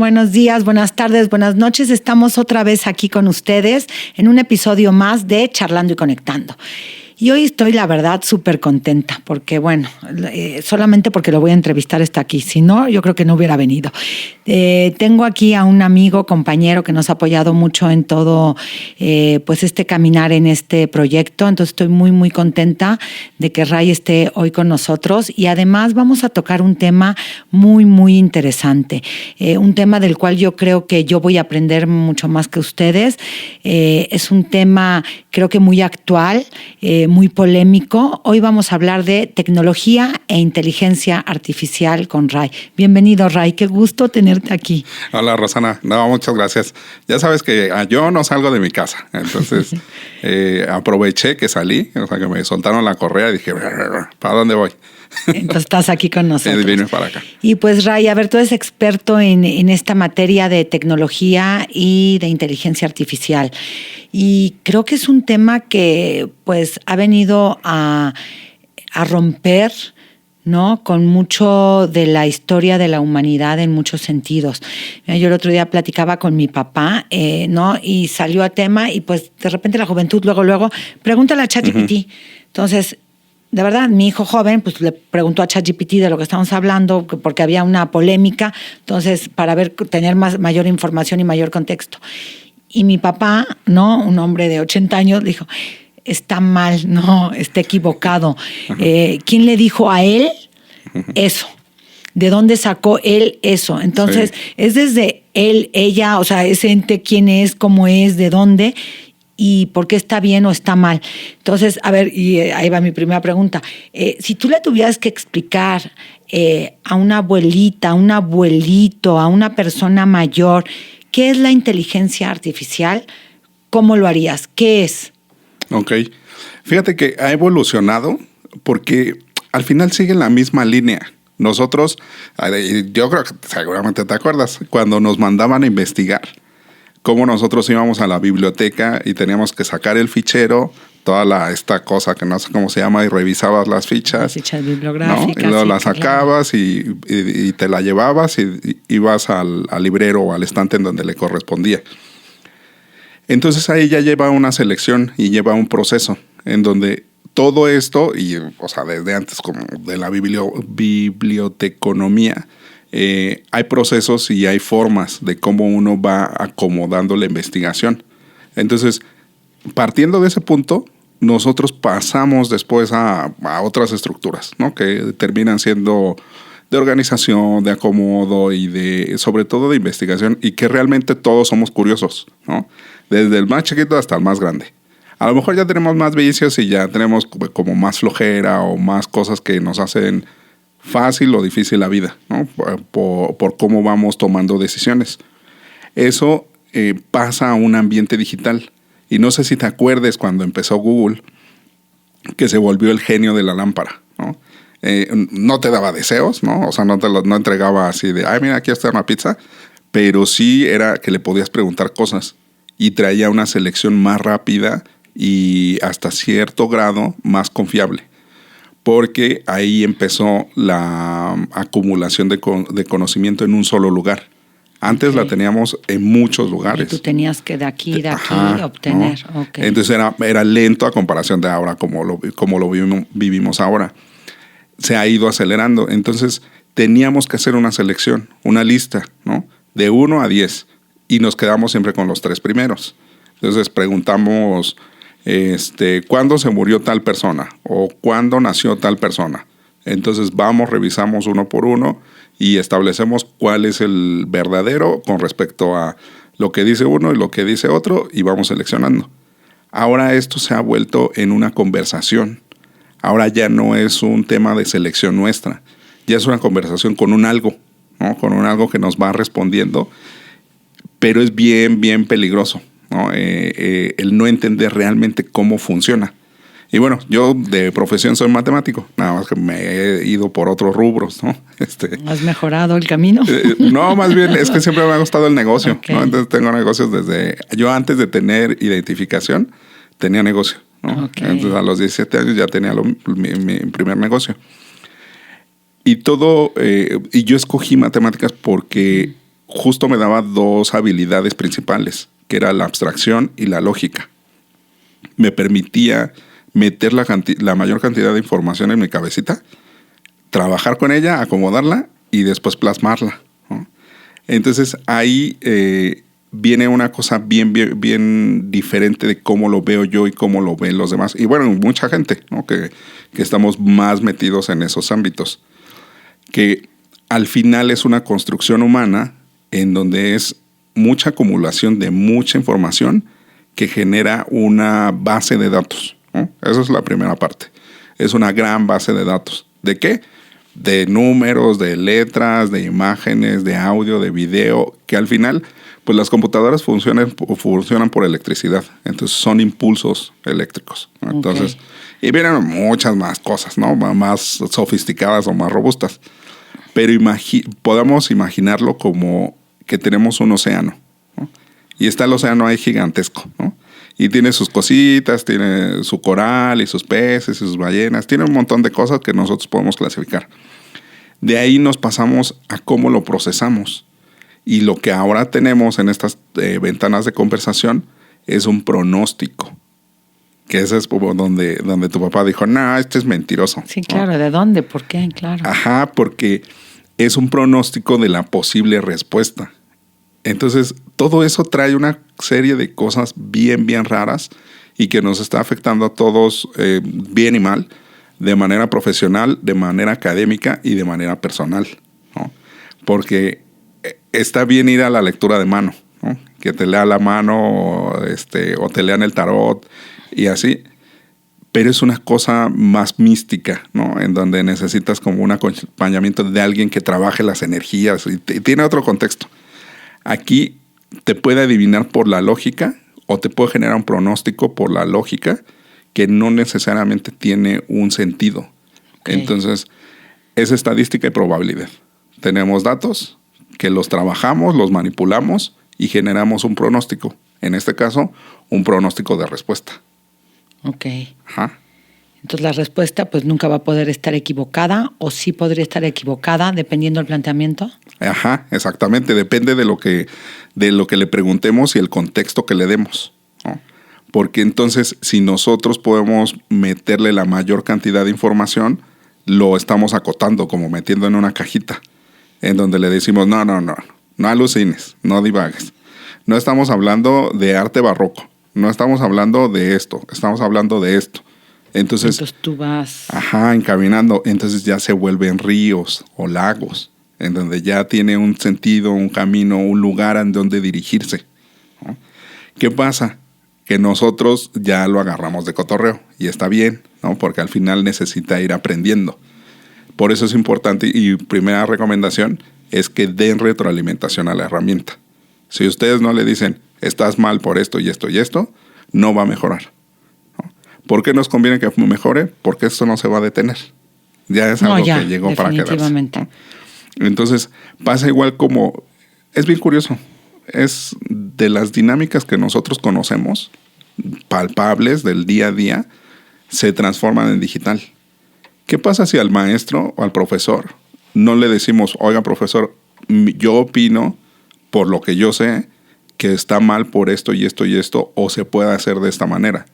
buenos días, buenas tardes, buenas noches. Estamos otra vez aquí con ustedes en un episodio más de Charlando y Conectando. Y hoy estoy, la verdad, súper contenta porque, bueno, solamente porque lo voy a entrevistar está aquí. Si no, yo creo que no hubiera venido. Tengo aquí a un amigo, compañero que nos ha apoyado mucho en todo pues este caminar en este proyecto. Entonces estoy muy, muy contenta de que Ray esté hoy con nosotros. Y además vamos a tocar un tema muy, muy interesante. Un tema del cual yo creo que yo voy a aprender mucho más que ustedes. Es un tema, creo que muy actual, muy polémico. Hoy vamos a hablar de tecnología e inteligencia artificial con Ray. Bienvenido, Ray. Qué gusto tenerte aquí. Hola, Rosana. No, muchas gracias. Ya sabes que yo no salgo de mi casa. Entonces, aproveché que salí, o sea, que me soltaron la correa y dije, ¿para dónde voy? Entonces estás aquí con nosotros. Vine para acá. Y pues, Ray, a ver, tú eres experto en esta materia de tecnología y de inteligencia artificial. Y creo que es un tema que pues ha venido a romper, ¿no?, con mucho de la historia de la humanidad en muchos sentidos. Yo el otro día platicaba con mi papá, ¿no?, y salió a tema y pues de repente la juventud luego, pregúntale a ChatGPT. Uh-huh. Entonces, de verdad, mi hijo joven pues le preguntó a ChatGPT de lo que estamos hablando porque había una polémica, entonces para tener mayor información y mayor contexto. Y mi papá, ¿no?, un hombre de 80 años, dijo, está mal, no, está equivocado. ¿Quién le dijo a él eso? ¿De dónde sacó él eso? Entonces, sí, es desde él, ella, o sea, ese ente, quién es, cómo es, de dónde y por qué está bien o está mal. Entonces, a ver, y ahí va mi primera pregunta. Si tú le tuvieras que explicar a una abuelita, a un abuelito, a una persona mayor, ¿qué es la inteligencia artificial? ¿Cómo lo harías? ¿Qué es? Ok. Fíjate que ha evolucionado porque al final sigue la misma línea. Nosotros, yo creo que seguramente te acuerdas, cuando nos mandaban a investigar, cómo nosotros íbamos a la biblioteca y teníamos que sacar el fichero, toda esta cosa que no sé cómo se llama, y revisabas las fichas. Las fichas bibliográficas. ¿No? Y luego sí, las sacabas y te la llevabas y ibas al librero o al estante en donde le correspondía. Entonces ahí ya lleva una selección y lleva un proceso en donde todo esto, y o sea, desde antes como de la biblioteconomía, hay procesos y hay formas de cómo uno va acomodando la investigación. Entonces, partiendo de ese punto, nosotros pasamos después a otras estructuras, ¿no?, que terminan siendo de organización, de acomodo y sobre todo de investigación, y que realmente todos somos curiosos, ¿no? Desde el más chiquito hasta el más grande. A lo mejor ya tenemos más vicios y ya tenemos como más flojera o más cosas que nos hacen fácil o difícil la vida, ¿no?, por cómo vamos tomando decisiones. Eso pasa a un ambiente digital. Y no sé si te acuerdes cuando empezó Google, que se volvió el genio de la lámpara, ¿no? No te daba deseos, ¿no? O sea, no entregaba así de, ay, mira, aquí está una pizza, pero sí era que le podías preguntar cosas y traía una selección más rápida y hasta cierto grado más confiable, porque ahí empezó la acumulación de conocimiento en un solo lugar. Antes la teníamos en muchos lugares. Y tú tenías que de aquí obtener. ¿No? Okay. Entonces era lento a comparación de ahora, como lo vivimos ahora. Se ha ido acelerando. Entonces teníamos que hacer una selección, una lista, ¿no?, de 1 a 10. Y nos quedamos siempre con los 3 primeros. Entonces preguntamos, ¿cuándo se murió tal persona? ¿O cuándo nació tal persona? Entonces revisamos uno por uno y establecemos cuál es el verdadero con respecto a lo que dice uno y lo que dice otro, y vamos seleccionando. Ahora esto se ha vuelto en una conversación. Ahora ya no es un tema de selección nuestra, ya es una conversación con un algo, ¿no?, con un algo que nos va respondiendo, pero es bien, bien peligroso, ¿no?, el no entender realmente cómo funciona. Y bueno, yo de profesión soy matemático, nada más que me he ido por otros rubros, ¿no? ¿Has mejorado el camino? No, más bien es que siempre me ha gustado el negocio, okay, ¿no? Entonces tengo negocios yo antes de tener identificación, tenía negocio, ¿no? Okay. Entonces a los 17 años ya tenía mi primer negocio. Y y yo escogí matemáticas porque justo me daba dos habilidades principales, que era la abstracción y la lógica. Me permitía meter la mayor cantidad de información en mi cabecita, trabajar con ella, acomodarla y después plasmarla, ¿no? Entonces ahí viene una cosa bien diferente de cómo lo veo yo y cómo lo ven los demás. Y bueno, mucha gente, ¿no? que estamos más metidos en esos ámbitos. Que al final es una construcción humana en donde es mucha acumulación de mucha información que genera una base de datos, ¿no? Esa es la primera parte. Es una gran base de datos. ¿De qué? De números, de letras, de imágenes, de audio, de video, que al final, pues las computadoras funcionan por electricidad. Entonces son impulsos eléctricos, ¿no? Entonces, y vienen muchas más cosas, ¿no? Más sofisticadas o más robustas. Pero podamos imaginarlo como que tenemos un océano, ¿no? Y está el océano ahí gigantesco, ¿no? Y tiene sus cositas, tiene su coral y sus peces y sus ballenas. Tiene un montón de cosas que nosotros podemos clasificar. De ahí nos pasamos a cómo lo procesamos. Y lo que ahora tenemos en estas ventanas de conversación es un pronóstico. Que ese es donde tu papá dijo, no, este es mentiroso. Sí, claro. ¿No? ¿De dónde? ¿Por qué? Claro. Ajá, porque es un pronóstico de la posible respuesta. Entonces, todo eso trae una serie de cosas bien raras y que nos está afectando a todos bien y mal, de manera profesional, de manera académica y de manera personal, ¿no? Porque está bien ir a la lectura de mano, ¿no? Que te lea la mano o te lean el tarot y así, pero es una cosa más mística, ¿no? En donde necesitas como un acompañamiento de alguien que trabaje las energías y tiene otro contexto. Aquí te puede adivinar por la lógica o te puede generar un pronóstico por la lógica que no necesariamente tiene un sentido. Okay. Entonces, es estadística y probabilidad. Tenemos datos que los trabajamos, los manipulamos y generamos un pronóstico. En este caso, un pronóstico de respuesta. Ok. Ajá. Entonces la respuesta pues nunca va a poder estar equivocada o sí podría estar equivocada dependiendo del planteamiento. Ajá, exactamente. Depende de lo que le preguntemos y el contexto que le demos, ¿no? Porque entonces si nosotros podemos meterle la mayor cantidad de información, lo estamos acotando como metiendo en una cajita en donde le decimos no alucines, no divagues. No estamos hablando de arte barroco, no estamos hablando de esto, estamos hablando de esto. Entonces tú vas... Ajá, encaminando. Entonces ya se vuelven ríos o lagos, en donde ya tiene un sentido, un camino, un lugar en donde dirigirse, ¿no? ¿Qué pasa? Que nosotros ya lo agarramos de cotorreo y está bien, ¿no? Porque al final necesita ir aprendiendo. Por eso es importante y primera recomendación es que den retroalimentación a la herramienta. Si ustedes no le dicen, estás mal por esto y esto y esto, no va a mejorar. ¿Por qué nos conviene que mejore? Porque esto no se va a detener. Ya es algo que llegó para quedarse. Entonces, pasa igual como... Es bien curioso. Es de las dinámicas que nosotros conocemos, palpables del día a día, se transforman en digital. ¿Qué pasa si al maestro o al profesor no le decimos, oiga, profesor, yo opino, por lo que yo sé, que está mal por esto y esto y esto, o se puede hacer de esta manera?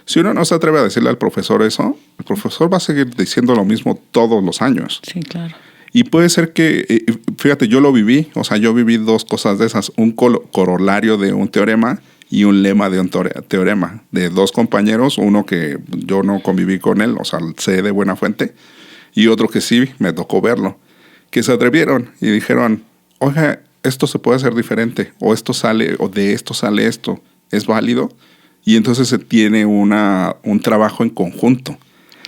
Si uno no se atreve a decirle al profesor eso, el profesor va a seguir diciendo lo mismo todos los años. Sí, claro. Y puede ser que, fíjate, yo lo viví, o sea, yo viví dos cosas de esas, un corolario de un teorema y un lema de un teorema, de dos compañeros, uno que yo no conviví con él, o sea, sé de buena fuente, y otro que sí, me tocó verlo, que se atrevieron y dijeron, oiga, esto se puede hacer diferente, o esto sale, o de esto sale esto, ¿es válido? Y entonces se tiene un trabajo en conjunto,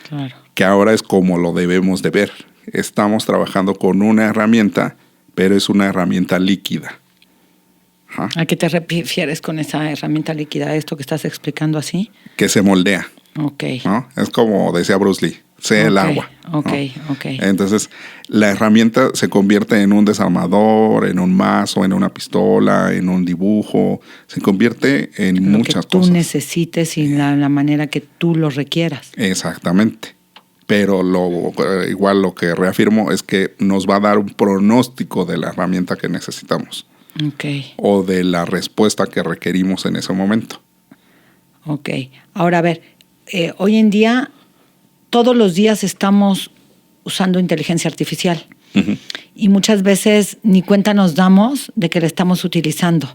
claro, que ahora es como lo debemos de ver. Estamos trabajando con una herramienta, pero es una herramienta líquida. Ajá. ¿A qué te refieres con esa herramienta líquida? ¿Esto que estás explicando así? Que se moldea. Ok. ¿No? Es como decía Bruce Lee, el agua. Ok. Entonces, la herramienta se convierte en un desarmador, en un mazo, en una pistola, en un dibujo. Se convierte en muchas cosas. Lo que tú necesites y la manera que tú lo requieras. Exactamente. pero igual lo que reafirmo es que nos va a dar un pronóstico de la herramienta que necesitamos. Okay. O de la respuesta que requerimos en ese momento. Ok. Ahora, a ver, hoy en día, todos los días estamos usando inteligencia artificial. Uh-huh. Y muchas veces ni cuenta nos damos de que la estamos utilizando.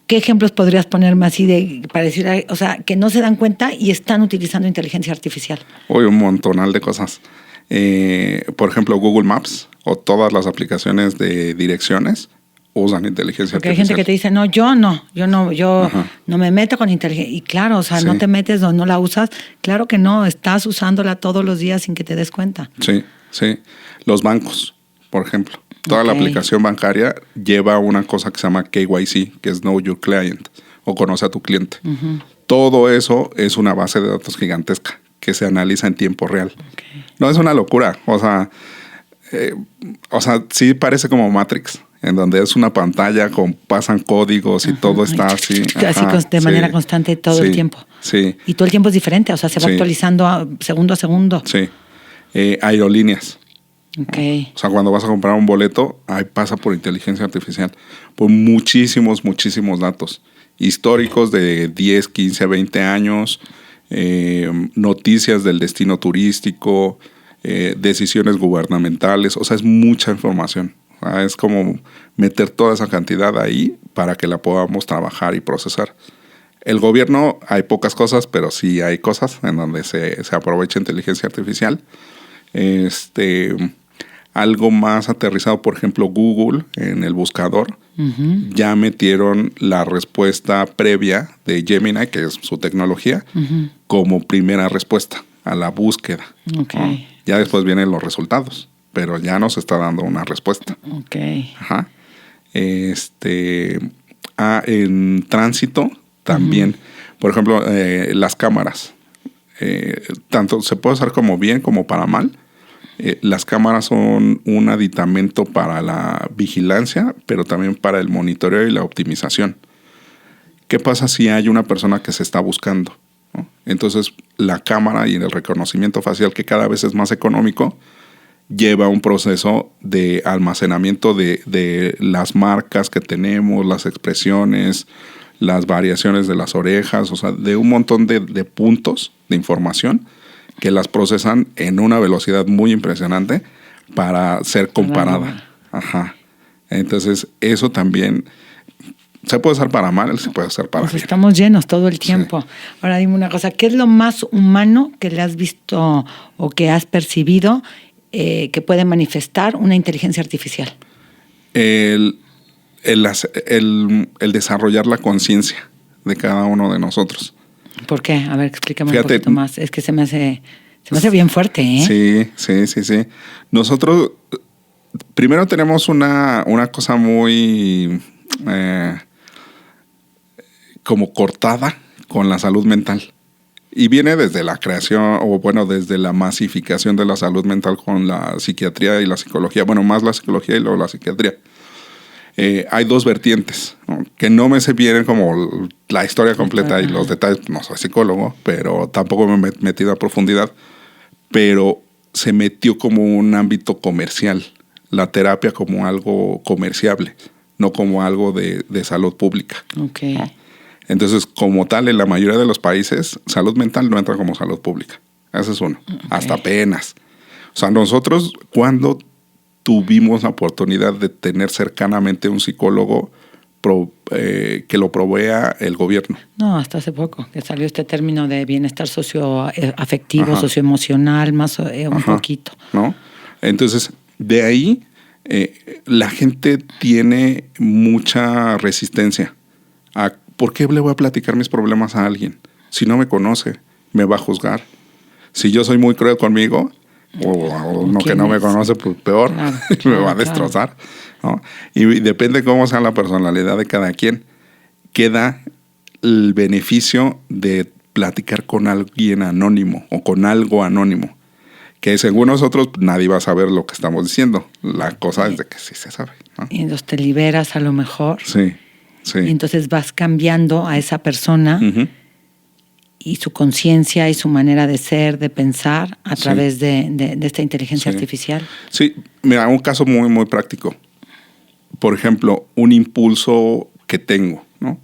¿Qué ejemplos podrías ponerme así para decir, o sea, que no se dan cuenta y están utilizando inteligencia artificial? Hoy un montonal de cosas. Por ejemplo, Google Maps o todas las aplicaciones de direcciones usan inteligencia Porque artificial. Hay gente que te dice, no, yo no me meto con inteligencia. Y claro, o sea, sí. No te metes o no la usas. Claro que no, estás usándola todos los días sin que te des cuenta. Sí, sí. Los bancos, por ejemplo. Toda la aplicación bancaria lleva una cosa que se llama KYC, que es Know Your Client, o conoce a tu cliente. Uh-huh. Todo eso es una base de datos gigantesca que se analiza en tiempo real. Okay. No es una locura. O sea, sí parece como Matrix, en donde es una pantalla con pasan códigos y todo está así. Así de manera constante todo el tiempo. Sí. Y todo el tiempo es diferente, o sea, se va actualizando segundo a segundo. Sí. Aerolíneas. Okay. O sea, cuando vas a comprar un boleto, ahí pasa por inteligencia artificial, por muchísimos datos históricos de 10, 15, 20 años, noticias del destino turístico, decisiones gubernamentales. O sea, es mucha información. Es como meter toda esa cantidad ahí para que la podamos trabajar y procesar. El gobierno, hay pocas cosas, pero sí hay cosas en donde se aprovecha inteligencia artificial. Algo más aterrizado, por ejemplo, Google en el buscador, uh-huh. Ya metieron la respuesta previa de Gemini, que es su tecnología, uh-huh. Como primera respuesta a la búsqueda. Okay. ¿No? Ya después vienen los resultados, pero ya nos está dando una respuesta. Okay. Ajá. En tránsito también, uh-huh. Por ejemplo, las cámaras. Tanto se puede usar como bien como para mal. Las cámaras son un aditamento para la vigilancia, pero también para el monitoreo y la optimización. ¿Qué pasa si hay una persona que se está buscando? ¿No? Entonces, la cámara y el reconocimiento facial, que cada vez es más económico, lleva un proceso de almacenamiento de las marcas que tenemos, las expresiones, las variaciones de las orejas, o sea, de un montón de puntos de información que las procesan en una velocidad muy impresionante para ser comparada. Ajá. Entonces, eso también se puede usar para mal, se puede usar para bien. Estamos llenos todo el tiempo. Sí. Ahora dime una cosa, ¿qué es lo más humano que le has visto o que has percibido que puede manifestar una inteligencia artificial? El desarrollar la conciencia de cada uno de nosotros. ¿Por qué? A ver, explícame un poquito más. Es que se me hace bien fuerte, ¿eh? Sí. Nosotros primero tenemos una cosa muy como cortada con la salud mental. Y viene desde la creación, o bueno, desde la masificación de la salud mental con la psiquiatría y la psicología. Bueno, más la psicología y luego la psiquiatría. Hay dos vertientes, ¿no? Que no me sé bien como la historia completa y los detalles. No soy psicólogo, pero tampoco me he metido a profundidad. Pero se metió como un ámbito comercial. La terapia como algo comerciable, no como algo de salud pública. Okay. ¿No? Entonces, como tal, en la mayoría de los países, salud mental no entra como salud pública. Ese es uno. Okay. Hasta apenas. O sea, nosotros, cuando tuvimos la oportunidad de tener cercanamente un psicólogo que lo provea el gobierno. No, hasta hace poco, que salió este término de bienestar socioafectivo, socioemocional, más un poquito. ¿No? Entonces, de ahí, la gente tiene mucha resistencia a ¿por qué le voy a platicar mis problemas a alguien? Si no me conoce, me va a juzgar. Si yo soy muy cruel conmigo, o no que no me conoce, pues peor, claro, me va a destrozar. ¿No? Y depende cómo sea la personalidad de cada quien, queda el beneficio de platicar con alguien anónimo o con algo anónimo, que según nosotros nadie va a saber lo que estamos diciendo. La cosa es de que sí se sabe, ¿no? Y entonces te liberas a lo mejor. Sí. Y entonces vas cambiando a esa persona. Uh-huh. y su conciencia y su manera de ser, de pensar a través de esta inteligencia artificial. Sí, mira, un caso muy, muy práctico. Por ejemplo, un impulso que tengo, ¿no?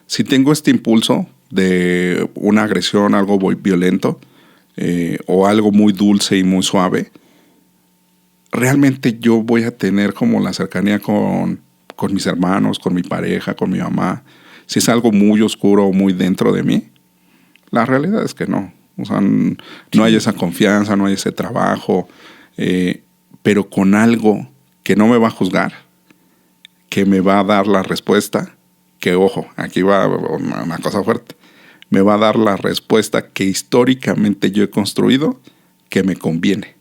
Si tengo este impulso de una agresión, algo violento, o algo muy dulce y muy suave, realmente yo voy a tener como la cercanía con mis hermanos, con mi pareja, con mi mamá. Si es algo muy oscuro o muy dentro de mí, la realidad es que no. O sea, no hay esa confianza, no hay ese trabajo, pero con algo que no me va a juzgar, que me va a dar la respuesta, que ojo, aquí va una cosa fuerte, me va a dar la respuesta que históricamente yo he construido, que me conviene.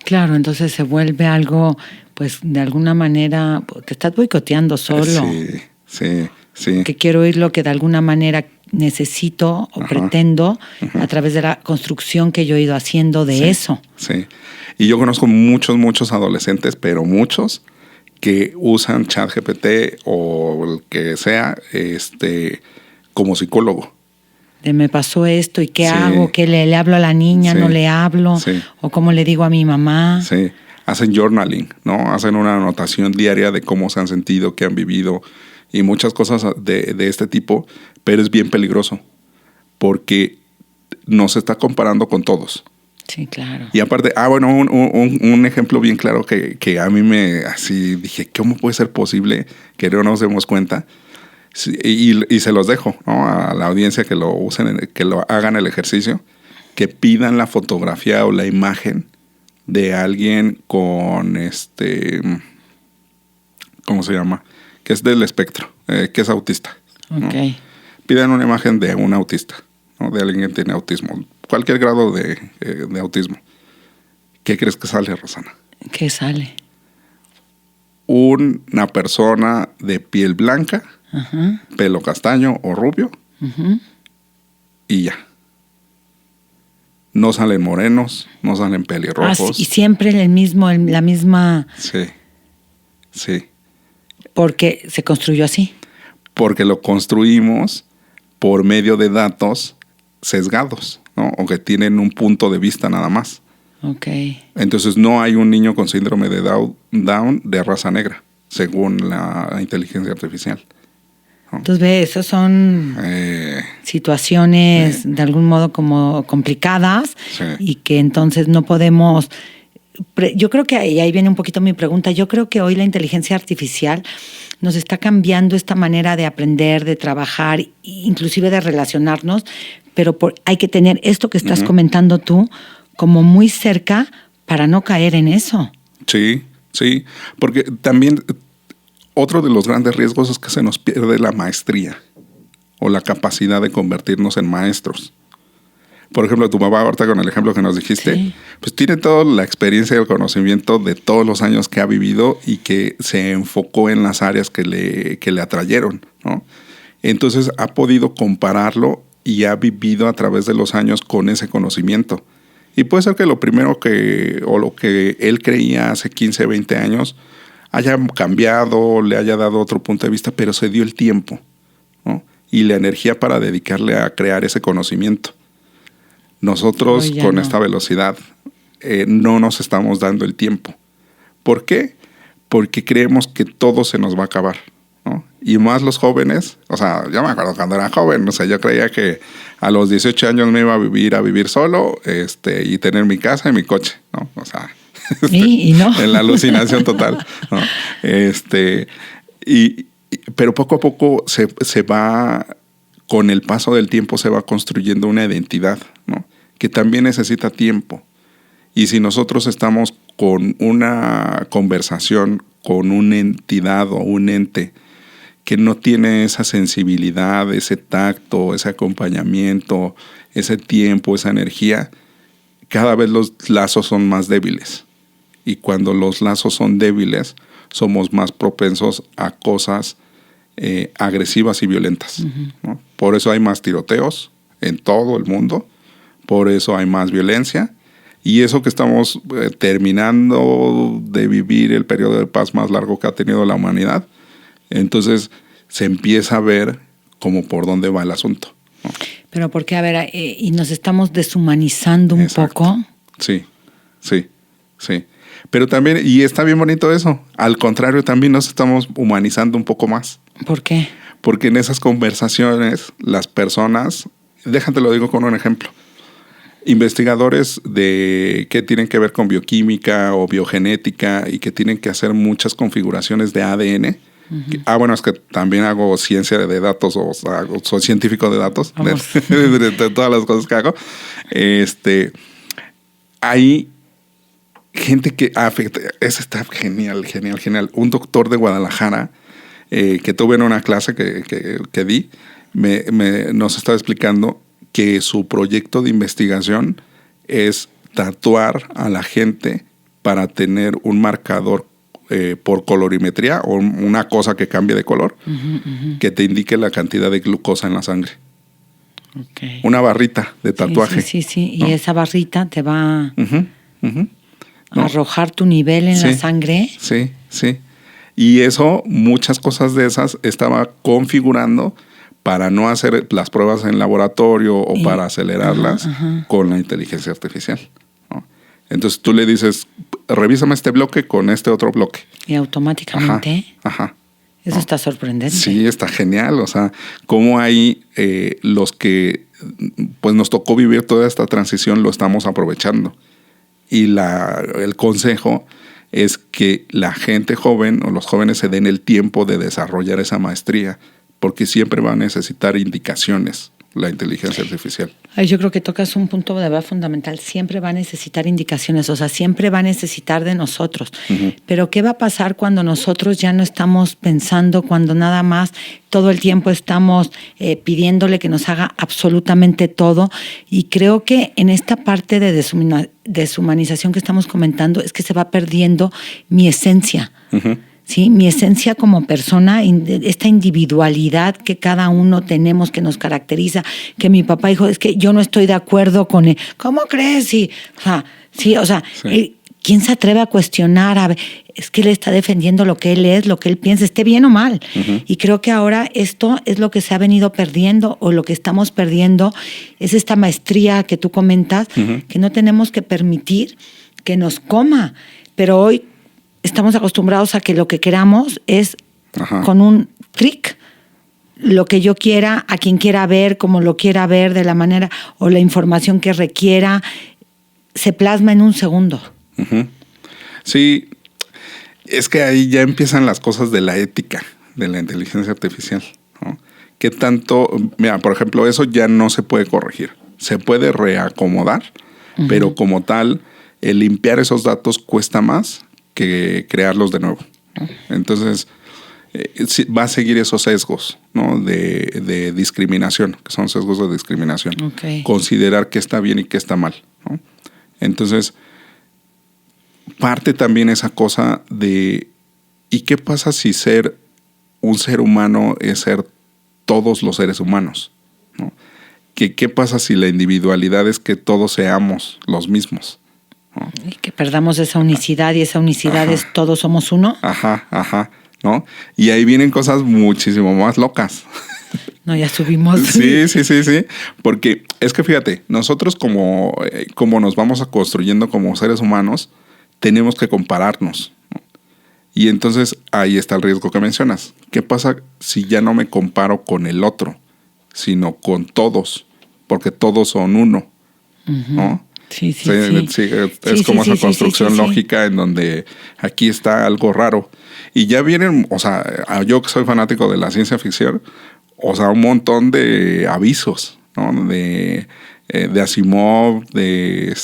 Claro, entonces se vuelve algo, pues de alguna manera, te estás boicoteando solo. Sí. Que quiero oír lo que de alguna manera necesito o pretendo a través de la construcción que yo he ido haciendo de eso. Sí. Y yo conozco muchos adolescentes, pero muchos que usan ChatGPT o el que sea como psicólogo. Me pasó esto y qué hago, qué le hablo a la niña, no le hablo, o cómo le digo a mi mamá. Sí, hacen journaling, ¿no? Hacen una anotación diaria de cómo se han sentido, qué han vivido y muchas cosas de este tipo, pero es bien peligroso porque nos está comparando con todos. Sí, claro. Y aparte, un ejemplo bien claro que a mí me así dije, ¿cómo puede ser posible que no nos demos cuenta? Y se los dejo, ¿no? A la audiencia que lo usen, que lo hagan el ejercicio, que pidan la fotografía o la imagen de alguien con ¿cómo se llama? Que es del espectro, que es autista, ¿no? Okay. Pidan una imagen de un autista, ¿no? De alguien que tiene autismo, cualquier grado de autismo. ¿Qué crees que sale, Rosana? ¿Qué sale? Una persona de piel blanca, pelo castaño o rubio, y ya. No salen morenos, no salen pelirrojos. Y siempre la misma... Sí. Porque se construyó así. Porque lo construimos por medio de datos sesgados, ¿no? O que tienen un punto de vista nada más. Okay. Entonces no hay un niño con síndrome de Down de raza negra, según la inteligencia artificial. Entonces, esas son situaciones de algún modo como complicadas y que entonces no podemos... Yo creo que ahí viene un poquito mi pregunta. Yo creo que hoy la inteligencia artificial nos está cambiando esta manera de aprender, de trabajar, inclusive de relacionarnos, pero hay que tener esto que estás comentando tú como muy cerca para no caer en eso. Sí, porque también otro de los grandes riesgos es que se nos pierde la maestría o la capacidad de convertirnos en maestros. Por ejemplo, tu mamá, ahorita con el ejemplo que nos dijiste, pues tiene toda la experiencia y el conocimiento de todos los años que ha vivido y que se enfocó en las áreas que le atrayeron, ¿no? Entonces ha podido compararlo y ha vivido a través de los años con ese conocimiento. Y puede ser que lo que él creía hace 15, 20 años haya cambiado, le haya dado otro punto de vista, pero se dio el tiempo, ¿no? Y la energía para dedicarle a crear ese conocimiento. Nosotros con esta velocidad no nos estamos dando el tiempo. ¿Por qué? Porque creemos que todo se nos va a acabar, ¿no? Y más los jóvenes, o sea, yo me acuerdo cuando era joven, o sea, yo creía que a los 18 años me iba a vivir solo, y tener mi casa y mi coche, ¿no? O sea, y no. En la alucinación total, ¿no? Pero poco a poco se va, con el paso del tiempo se va construyendo una identidad, ¿no? Que también necesita tiempo. Y si nosotros estamos con una conversación con una entidad o un ente que no tiene esa sensibilidad, ese tacto, ese acompañamiento, ese tiempo, esa energía, cada vez los lazos son más débiles. Y cuando los lazos son débiles, somos más propensos a cosas agresivas y violentas, ¿no? Por eso hay más tiroteos en todo el mundo, por eso hay más violencia. Y eso que estamos terminando de vivir el periodo de paz más largo que ha tenido la humanidad, entonces se empieza a ver como por dónde va el asunto. ¿no? Pero porque, a ver, y nos estamos deshumanizando un poco. Sí. Pero también, y está bien bonito eso, al contrario, también nos estamos humanizando un poco más. ¿Por qué? Porque en esas conversaciones, las personas, déjate lo digo con un ejemplo, investigadores que tienen que ver con bioquímica o biogenética y que tienen que hacer muchas configuraciones de ADN. Bueno, es que también hago ciencia de datos, o sea, soy científico de datos, de todas las cosas que hago. Hay gente que afecta, eso está genial. Un doctor de Guadalajara que tuve en una clase que di, nos estaba explicando que su proyecto de investigación es tatuar a la gente para tener un marcador por colorimetría o una cosa que cambie de color, que te indique la cantidad de glucosa en la sangre. Okay. Una barrita de tatuaje. Sí. ¿no? Y esa barrita te va a arrojar tu nivel en la sangre. Sí. Y eso, muchas cosas de esas estaba configurando para no hacer las pruebas en laboratorio o para acelerarlas con la inteligencia artificial. ¿no? Entonces tú le dices, revísame este bloque con este otro bloque. Y automáticamente. Ajá. Eso está sorprendente. Sí, está genial. O sea, cómo hay los que pues nos tocó vivir toda esta transición, lo estamos aprovechando. Y el consejo es que la gente joven o los jóvenes se den el tiempo de desarrollar esa maestría, porque siempre va a necesitar indicaciones la inteligencia artificial. Yo creo que tocas un punto de verdad fundamental. Siempre va a necesitar indicaciones, o sea, siempre va a necesitar de nosotros. Pero ¿qué va a pasar cuando nosotros ya no estamos pensando, cuando nada más todo el tiempo estamos pidiéndole que nos haga absolutamente todo? Y creo que en esta parte de deshumanización que estamos comentando es que se va perdiendo mi esencia. ¿Sí? Mi esencia como persona, esta individualidad que cada uno tenemos, que nos caracteriza, que mi papá dijo, es que yo no estoy de acuerdo con él. ¿Cómo crees? Sí. ¿Quién se atreve a cuestionar? A ver, es que él está defendiendo lo que él es, lo que él piensa, esté bien o mal. Y creo que ahora esto es lo que se ha venido perdiendo, o lo que estamos perdiendo es esta maestría que tú comentas, que no tenemos que permitir que nos coma. Pero hoy estamos acostumbrados a que lo que queramos es con un clic, lo que yo quiera, a quien quiera ver, como lo quiera ver, de la manera o la información que requiera, se plasma en un segundo. Sí, es que ahí ya empiezan las cosas de la ética de la inteligencia artificial, ¿no? ¿Qué tanto? Mira, por ejemplo, eso ya no se puede corregir. Se puede reacomodar, pero como tal, el limpiar esos datos cuesta más que crearlos de nuevo. Entonces, va a seguir esos sesgos, ¿no? de discriminación, que son sesgos de discriminación. Considerar qué está bien y qué está mal, ¿no? Entonces, parte también esa cosa de ¿y qué pasa si ser un ser humano es ser todos los seres humanos? ¿no? ¿Qué pasa si la individualidad es que todos seamos los mismos? ¿no? Y que perdamos esa unicidad, y esa unicidad es todos somos uno. ¿no? Y ahí vienen cosas muchísimo más locas. No, ya subimos. Sí. Porque es que fíjate, nosotros como nos vamos construyendo como seres humanos, tenemos que compararnos, ¿no? Y entonces ahí está el riesgo que mencionas. ¿Qué pasa si ya no me comparo con el otro, sino con todos? Porque todos son uno, ¿no? Sí. Es como esa construcción lógica en donde aquí está algo raro. Y ya vienen, o sea, yo que soy fanático de la ciencia ficción, o sea, un montón de avisos, ¿no? De Asimov, de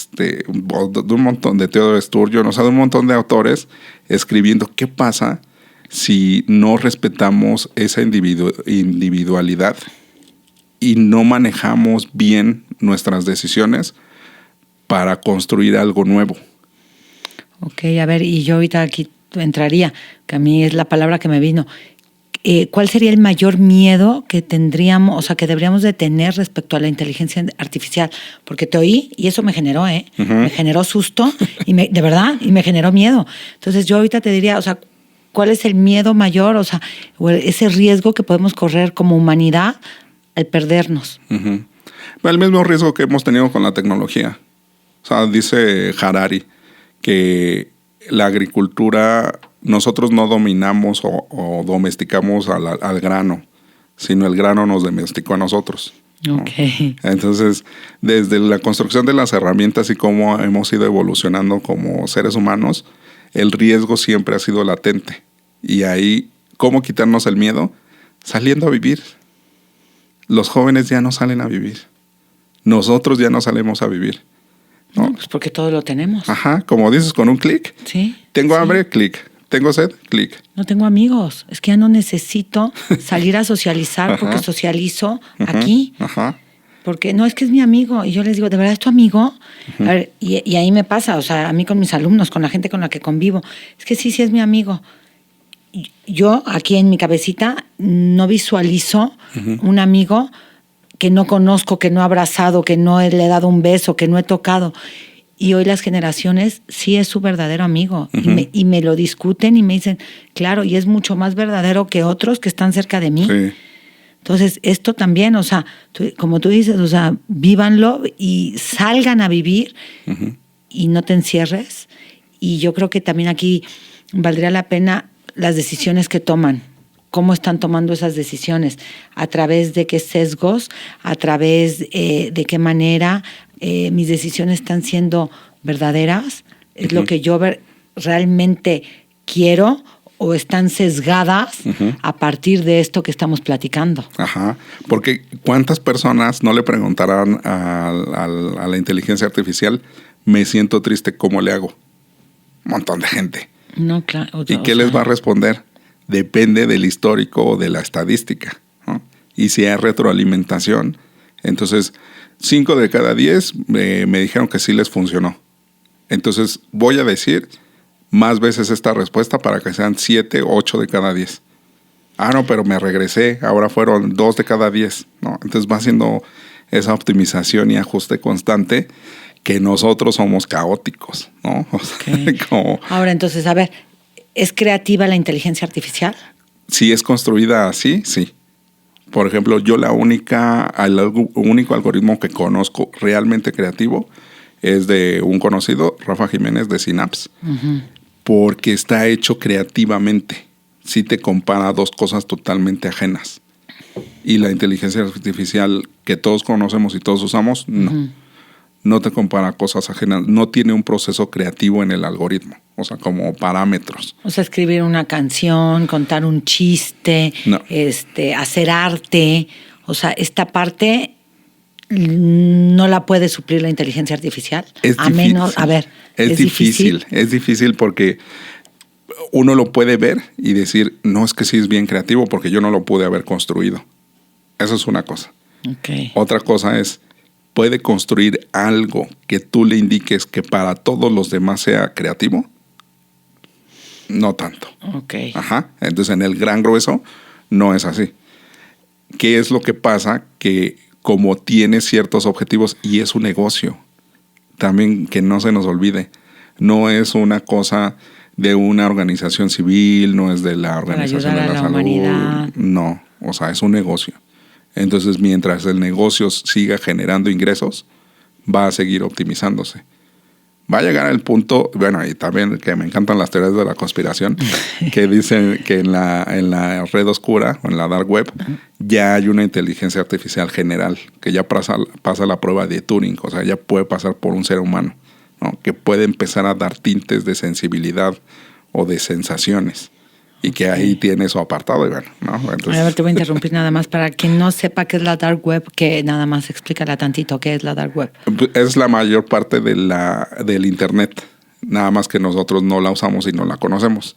un montón de Theodore Sturgeon, o sea, de un montón de autores escribiendo qué pasa si no respetamos esa individualidad y no manejamos bien nuestras decisiones para construir algo nuevo. Ok, a ver, y yo ahorita aquí entraría, que a mí es la palabra que me vino. ¿Cuál sería el mayor miedo que tendríamos, o sea, que deberíamos de tener respecto a la inteligencia artificial? Porque te oí y eso me generó, me generó susto, de verdad, y me generó miedo. Entonces yo ahorita te diría, o sea, ¿cuál es el miedo mayor, o sea, ese riesgo que podemos correr como humanidad al perdernos. Uh-huh. El mismo riesgo que hemos tenido con la tecnología. O sea, dice Harari que la agricultura, nosotros no dominamos o domesticamos al grano, sino el grano nos domesticó a nosotros, ¿no? Okay. Entonces, desde la construcción de las herramientas y cómo hemos ido evolucionando como seres humanos, el riesgo siempre ha sido latente. Y ahí, ¿cómo quitarnos el miedo? Saliendo a vivir. Los jóvenes ya no salen a vivir. Nosotros ya no salimos a vivir, ¿no? No, pues porque todo lo tenemos. Ajá, como dices, con un clic. Sí. Tengo sí. hambre, clic. Tengo sed, clic. No tengo amigos. Es que ya no necesito salir a socializar porque socializo aquí. Ajá. Porque no, es que es mi amigo. Y yo les digo, ¿de verdad es tu amigo? A ver, y ahí me pasa, o sea, a mí con mis alumnos, con la gente con la que convivo. Es que sí es mi amigo. Yo aquí en mi cabecita no visualizo un amigo que no conozco, que no he abrazado, que no le he dado un beso, que no he tocado. Y hoy las generaciones sí es su verdadero amigo. Y me lo discuten y me dicen, claro, y es mucho más verdadero que otros que están cerca de mí. Sí. Entonces, esto también, o sea, como tú dices, o sea, vívanlo y salgan a vivir y no te encierres. Y yo creo que también aquí valdría la pena las decisiones que toman. ¿Cómo están tomando esas decisiones? ¿A través de qué sesgos? ¿A través de qué manera mis decisiones están siendo verdaderas? ¿Es lo que yo realmente quiero? ¿O están sesgadas a partir de esto que estamos platicando? Ajá, porque ¿cuántas personas no le preguntarán a la inteligencia artificial, me siento triste, ¿cómo le hago? Un montón de gente. No, claro. ¿Y qué les va a responder? Depende del histórico o de la estadística, ¿no? Y si hay retroalimentación, entonces 5 de cada 10 me dijeron que sí les funcionó. Entonces voy a decir más veces esta respuesta para que sean 7, 8 de cada 10. Ah, no, pero me regresé, ahora fueron 2 de cada 10, ¿no? Entonces va haciendo esa optimización y ajuste constante que nosotros somos caóticos, ¿no? O sea, como, ahora, entonces, a ver, ¿es creativa la inteligencia artificial? Si es construida así, sí. Por ejemplo, yo el único algoritmo que conozco realmente creativo es de un conocido, Rafa Jiménez, de Synapse, porque está hecho creativamente. Sí te compara dos cosas totalmente ajenas. Y la inteligencia artificial que todos conocemos y todos usamos, no. No te compara cosas ajenas. No tiene un proceso creativo en el algoritmo. O sea, como parámetros. O sea, escribir una canción, contar un chiste, no. Hacer arte. O sea, esta parte no la puede suplir la inteligencia artificial. Es a difícil. Menos, a ver. Es difícil. Es difícil porque uno lo puede ver y decir, no, es que sí es bien creativo porque yo no lo pude haber construido. Eso es una cosa. Okay. Otra cosa es, ¿puede construir algo que tú le indiques que para todos los demás sea creativo? No tanto. Okay. Ajá. Entonces, en el gran grueso, no es así. ¿Qué es lo que pasa? Que como tiene ciertos objetivos y es un negocio, también que no se nos olvide, no es una cosa de una organización civil, no es de la Organización de la Salud. Humanidad. No, o sea, es un negocio. Entonces, mientras el negocio siga generando ingresos, va a seguir optimizándose. Va a llegar al punto, bueno, y también que me encantan las teorías de la conspiración, que dicen que en la red oscura, o en la dark web, ya hay una inteligencia artificial general, que ya pasa la prueba de Turing, o sea, ya puede pasar por un ser humano, ¿no? Que puede empezar a dar tintes de sensibilidad o de sensaciones. Y que ahí tiene su apartado, y bueno, ¿no? Entonces, a ver, te voy a interrumpir nada más para quien no sepa qué es la dark web, que nada más explícala tantito qué es la dark web. Es la mayor parte del internet, nada más que nosotros no la usamos y no la conocemos.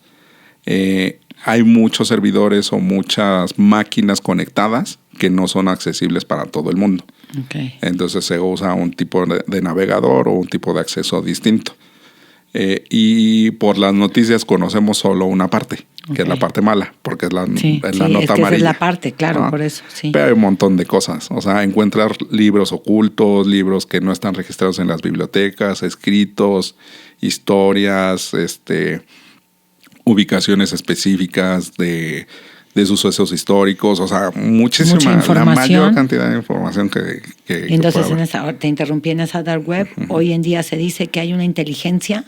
Hay muchos servidores o muchas máquinas conectadas que no son accesibles para todo el mundo. Okay. Entonces se usa un tipo de navegador o un tipo de acceso distinto. Y por las noticias conocemos solo una parte, que es la parte mala, porque es la nota amarilla. Esa es la parte, claro, por eso, sí. Pero hay un montón de cosas. O sea, encuentras libros ocultos, libros que no están registrados en las bibliotecas, escritos, historias, ubicaciones específicas de de sus sucesos históricos, o sea, Mucha la información. mayor cantidad de información que Entonces, pueda te interrumpí en esa dark web. Hoy en día se dice que hay una inteligencia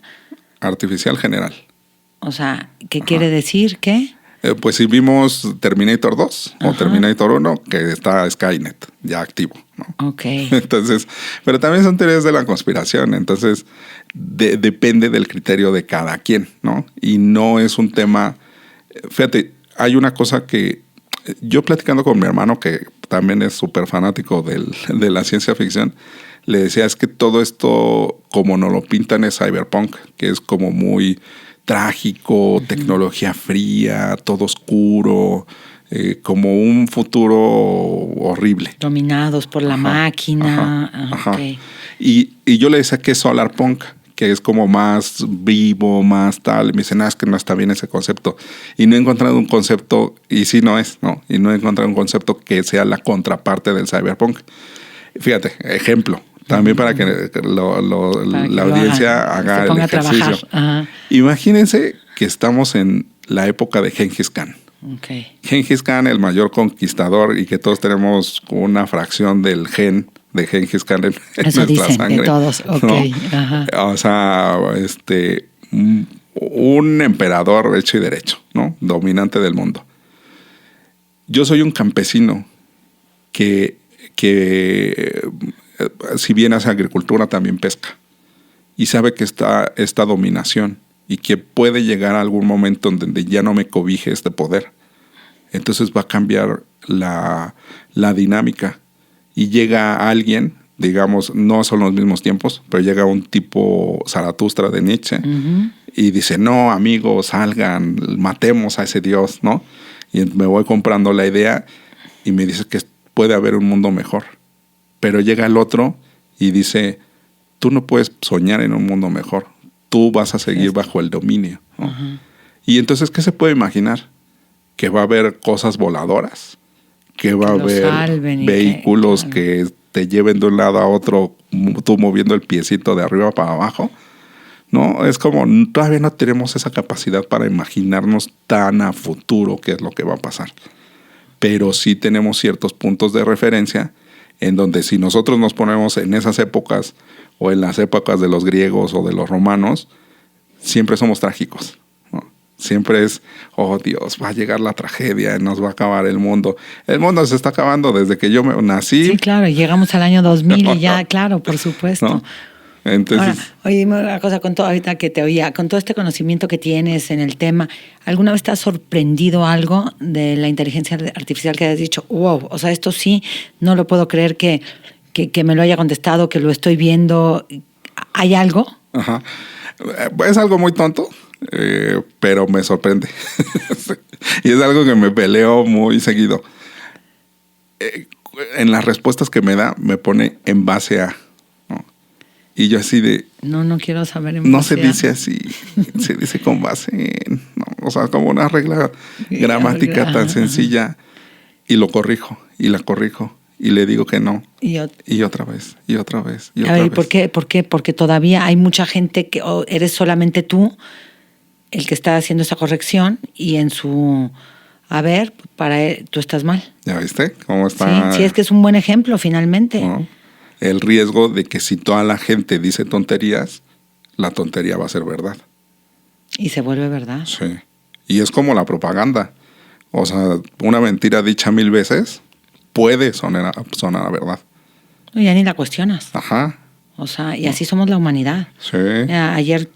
artificial general. O sea, ¿qué quiere decir? ¿Qué? Pues si vimos Terminator 2 o Terminator 1, que está Skynet ya activo, ¿no? Ok. Entonces, pero también son teorías de la conspiración, entonces depende del criterio de cada quien, ¿no? Y no es un tema... Fíjate, hay una cosa que yo platicando con mi hermano, que también es súper fanático de la ciencia ficción, le decía, es que todo esto, como nos lo pintan, es cyberpunk, que es como muy trágico, tecnología fría, todo oscuro, como un futuro horrible. Dominados por la máquina. Ajá. Okay. Y yo le decía que es solarpunk, que es como más vivo, más tal. Y me dicen, es que no está bien ese concepto. Y no he encontrado un concepto, y sí no es, ¿no? Y no he encontrado un concepto que sea la contraparte del cyberpunk. Fíjate, ejemplo. También para que la audiencia haga el ejercicio. Imagínense que estamos en la época de Gengis Khan. Okay. Gengis Khan, el mayor conquistador, y que todos tenemos una fracción del gen de Gengis Khan en Eso nuestra dicen sangre. De todos, okay. ¿No? Ajá. O sea, un emperador hecho y derecho, ¿no? Dominante del mundo. Yo soy un campesino que si bien hace agricultura, también pesca. Y sabe que está esta dominación y que puede llegar a algún momento en donde ya no me cobije este poder. Entonces va a cambiar la dinámica. Y llega alguien, digamos, no son los mismos tiempos, pero llega un tipo Zaratustra de Nietzsche y dice, no, amigos, salgan, matemos a ese Dios, ¿no? Y me voy comprando la idea y me dice que puede haber un mundo mejor. Pero llega el otro y dice, tú no puedes soñar en un mundo mejor. Tú vas a seguir bajo el dominio, ¿no? Y entonces, ¿qué se puede imaginar? Que va a haber cosas voladoras, que va a haber vehículos que te lleven de un lado a otro, tú moviendo el piecito de arriba para abajo. No, es como todavía no tenemos esa capacidad para imaginarnos tan a futuro qué es lo que va a pasar. Pero sí tenemos ciertos puntos de referencia en donde si nosotros nos ponemos en esas épocas o en las épocas de los griegos o de los romanos, siempre somos trágicos, ¿no? Siempre es, oh Dios, va a llegar la tragedia, nos va a acabar el mundo. El mundo se está acabando desde que yo nací. Sí, claro, llegamos al año 2000 y ya, claro, por supuesto. ¿No? Entonces, ahora, oye, dime una cosa, con todo, ahorita que te oía, con todo este conocimiento que tienes en el tema, ¿alguna vez te has sorprendido algo de la inteligencia artificial que has dicho, wow, o sea, esto sí, no lo puedo creer que me lo haya contestado, que lo estoy viendo? ¿Hay algo? Ajá. Es algo muy tonto, pero me sorprende. Y es algo que me peleo muy seguido. En las respuestas que me da, me pone en base a... Y yo así de... No quiero saber en no se dice así, se dice con base en... ¿no? O sea, como una regla gramática tan sencilla. Y lo corrijo, y la corrijo, y le digo que no. Y otra vez, y otra vez, y otra vez. ¿Por qué? Porque todavía hay mucha gente que eres solamente tú el que está haciendo esa corrección y en su... A ver, para él, tú estás mal. ¿Ya viste cómo está? Sí, es que es un buen ejemplo finalmente. ¿No? El riesgo de que si toda la gente dice tonterías, la tontería va a ser verdad. Y se vuelve verdad. Sí. Y es como la propaganda. O sea, una mentira dicha 1000 veces puede sonar a verdad. No, ya ni la cuestionas. Ajá. O sea, y así somos la humanidad. Sí. Ayer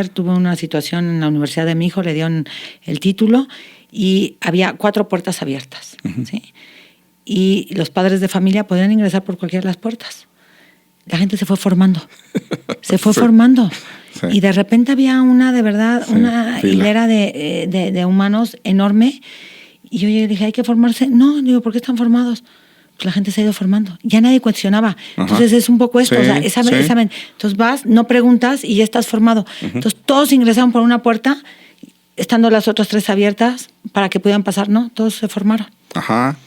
tuve una situación en la universidad de mi hijo, le dieron el título y había 4 puertas abiertas. ¿Sí? Y los padres de familia podían ingresar por cualquiera de las puertas. La gente se fue formando. Se fue formando. Sí. Y de repente había una, de verdad, una hilera de humanos enorme. Y yo dije, ¿hay que formarse? No, digo, ¿por qué están formados? Pues la gente se ha ido formando. Ya nadie cuestionaba. Entonces es un poco esto. Sí, o sea, entonces vas, no preguntas y ya estás formado. Entonces todos ingresaron por una puerta, estando las otras 3 abiertas, para que pudieran pasar. No, todos se formaron. Ajá.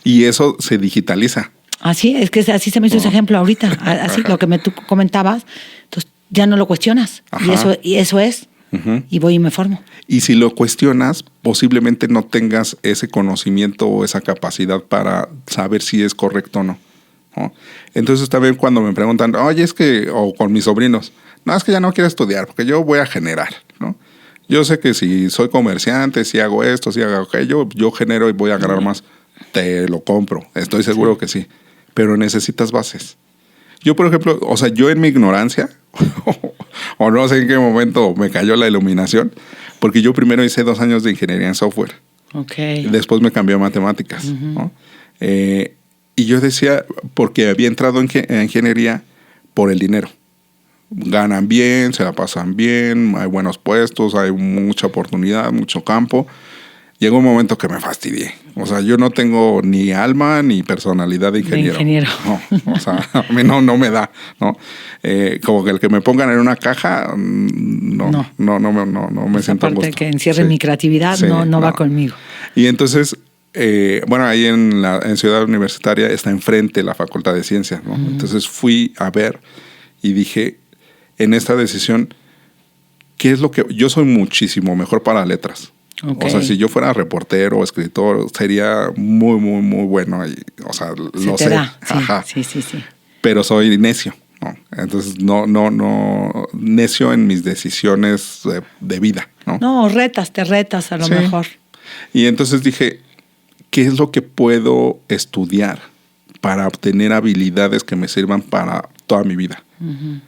Y eso se digitaliza. Así, es que así se me hizo ese ejemplo ahorita. Así, lo que tú comentabas, entonces ya no lo cuestionas. Y eso es. y voy y me formo. Y si lo cuestionas, posiblemente no tengas ese conocimiento o esa capacidad para saber si es correcto o no, ¿no? Entonces también cuando me preguntan, oye, es que, o con mis sobrinos, no, es que ya no quiero estudiar porque yo voy a generar, ¿no? Yo sé que si soy comerciante, si hago esto, si hago aquello, yo genero y voy a ganar más. Te lo compro, estoy seguro que sí. Pero necesitas bases. Yo, por ejemplo, o sea, yo en mi ignorancia, o no sé en qué momento me cayó la iluminación, porque yo primero hice 2 años de ingeniería en software. Okay. Después me cambié a matemáticas, ¿no? Y yo decía, porque había entrado en ingeniería por el dinero. Ganan bien, se la pasan bien, hay buenos puestos, hay mucha oportunidad, mucho campo. Llegó un momento que me fastidié. O sea, yo no tengo ni alma ni personalidad de ingeniero. No, o sea, a mí no me da, ¿no? Como que el que me pongan en una caja, no me siento a gusto. Aparte que encierre mi creatividad, no va conmigo. Y entonces, bueno, ahí en Ciudad Universitaria está enfrente la Facultad de Ciencias, ¿no? Entonces fui a ver y dije, en esta decisión, ¿qué es lo que...? Yo soy muchísimo mejor para letras. Okay. O sea, si yo fuera reportero o escritor, sería muy, muy, muy bueno. Y, o sea, lo sé. Ajá. Sí. Pero soy necio, ¿no? Entonces, no, necio en mis decisiones de vida, ¿no? No, te retas a lo mejor. Y entonces dije, ¿qué es lo que puedo estudiar para obtener habilidades que me sirvan para toda mi vida? Uh-huh.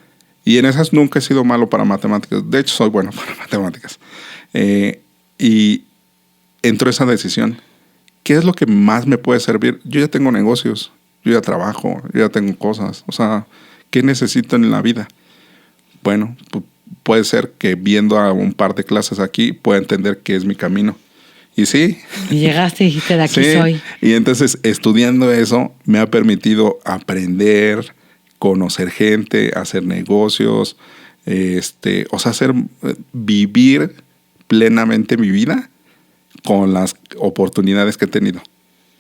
Y en esas nunca he sido malo para matemáticas. De hecho, soy bueno para matemáticas. Y entró esa decisión. ¿Qué es lo que más me puede servir? Yo ya tengo negocios, yo ya trabajo, yo ya tengo cosas. O sea, ¿qué necesito en la vida? Bueno, puede ser que viendo a un par de clases aquí pueda entender qué es mi camino. Y sí. Y llegaste y dijiste, de aquí soy. Y entonces, estudiando eso, me ha permitido aprender, conocer gente, hacer negocios, o sea, vivir plenamente mi vida con las oportunidades que he tenido.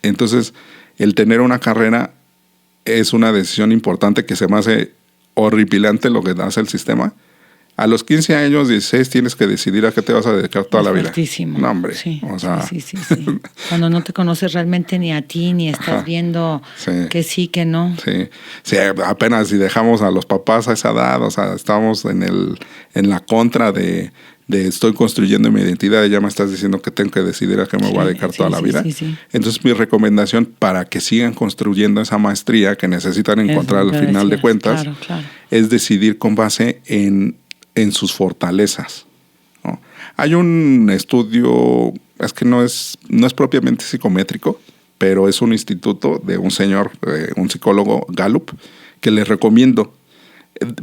Entonces, el tener una carrera es una decisión importante que se me hace horripilante lo que hace el sistema. A los 15 años, 16, tienes que decidir a qué te vas a dedicar toda la vida. No, hombre. Sí, o sea... sí. Cuando no te conoces realmente ni a ti, ni estás viendo que sí, que no. Sí, apenas si dejamos a los papás a esa edad, o sea, estamos en la contra de estoy construyendo mi identidad y ya me estás diciendo que tengo que decidir a qué me voy a dedicar toda la vida. Sí. Entonces, mi recomendación para que sigan construyendo esa maestría que necesitan encontrar al final de cuentas es decidir con base en sus fortalezas, ¿no? Hay un estudio, es que no es propiamente psicométrico, pero es un instituto de un señor, un psicólogo Gallup, que les recomiendo.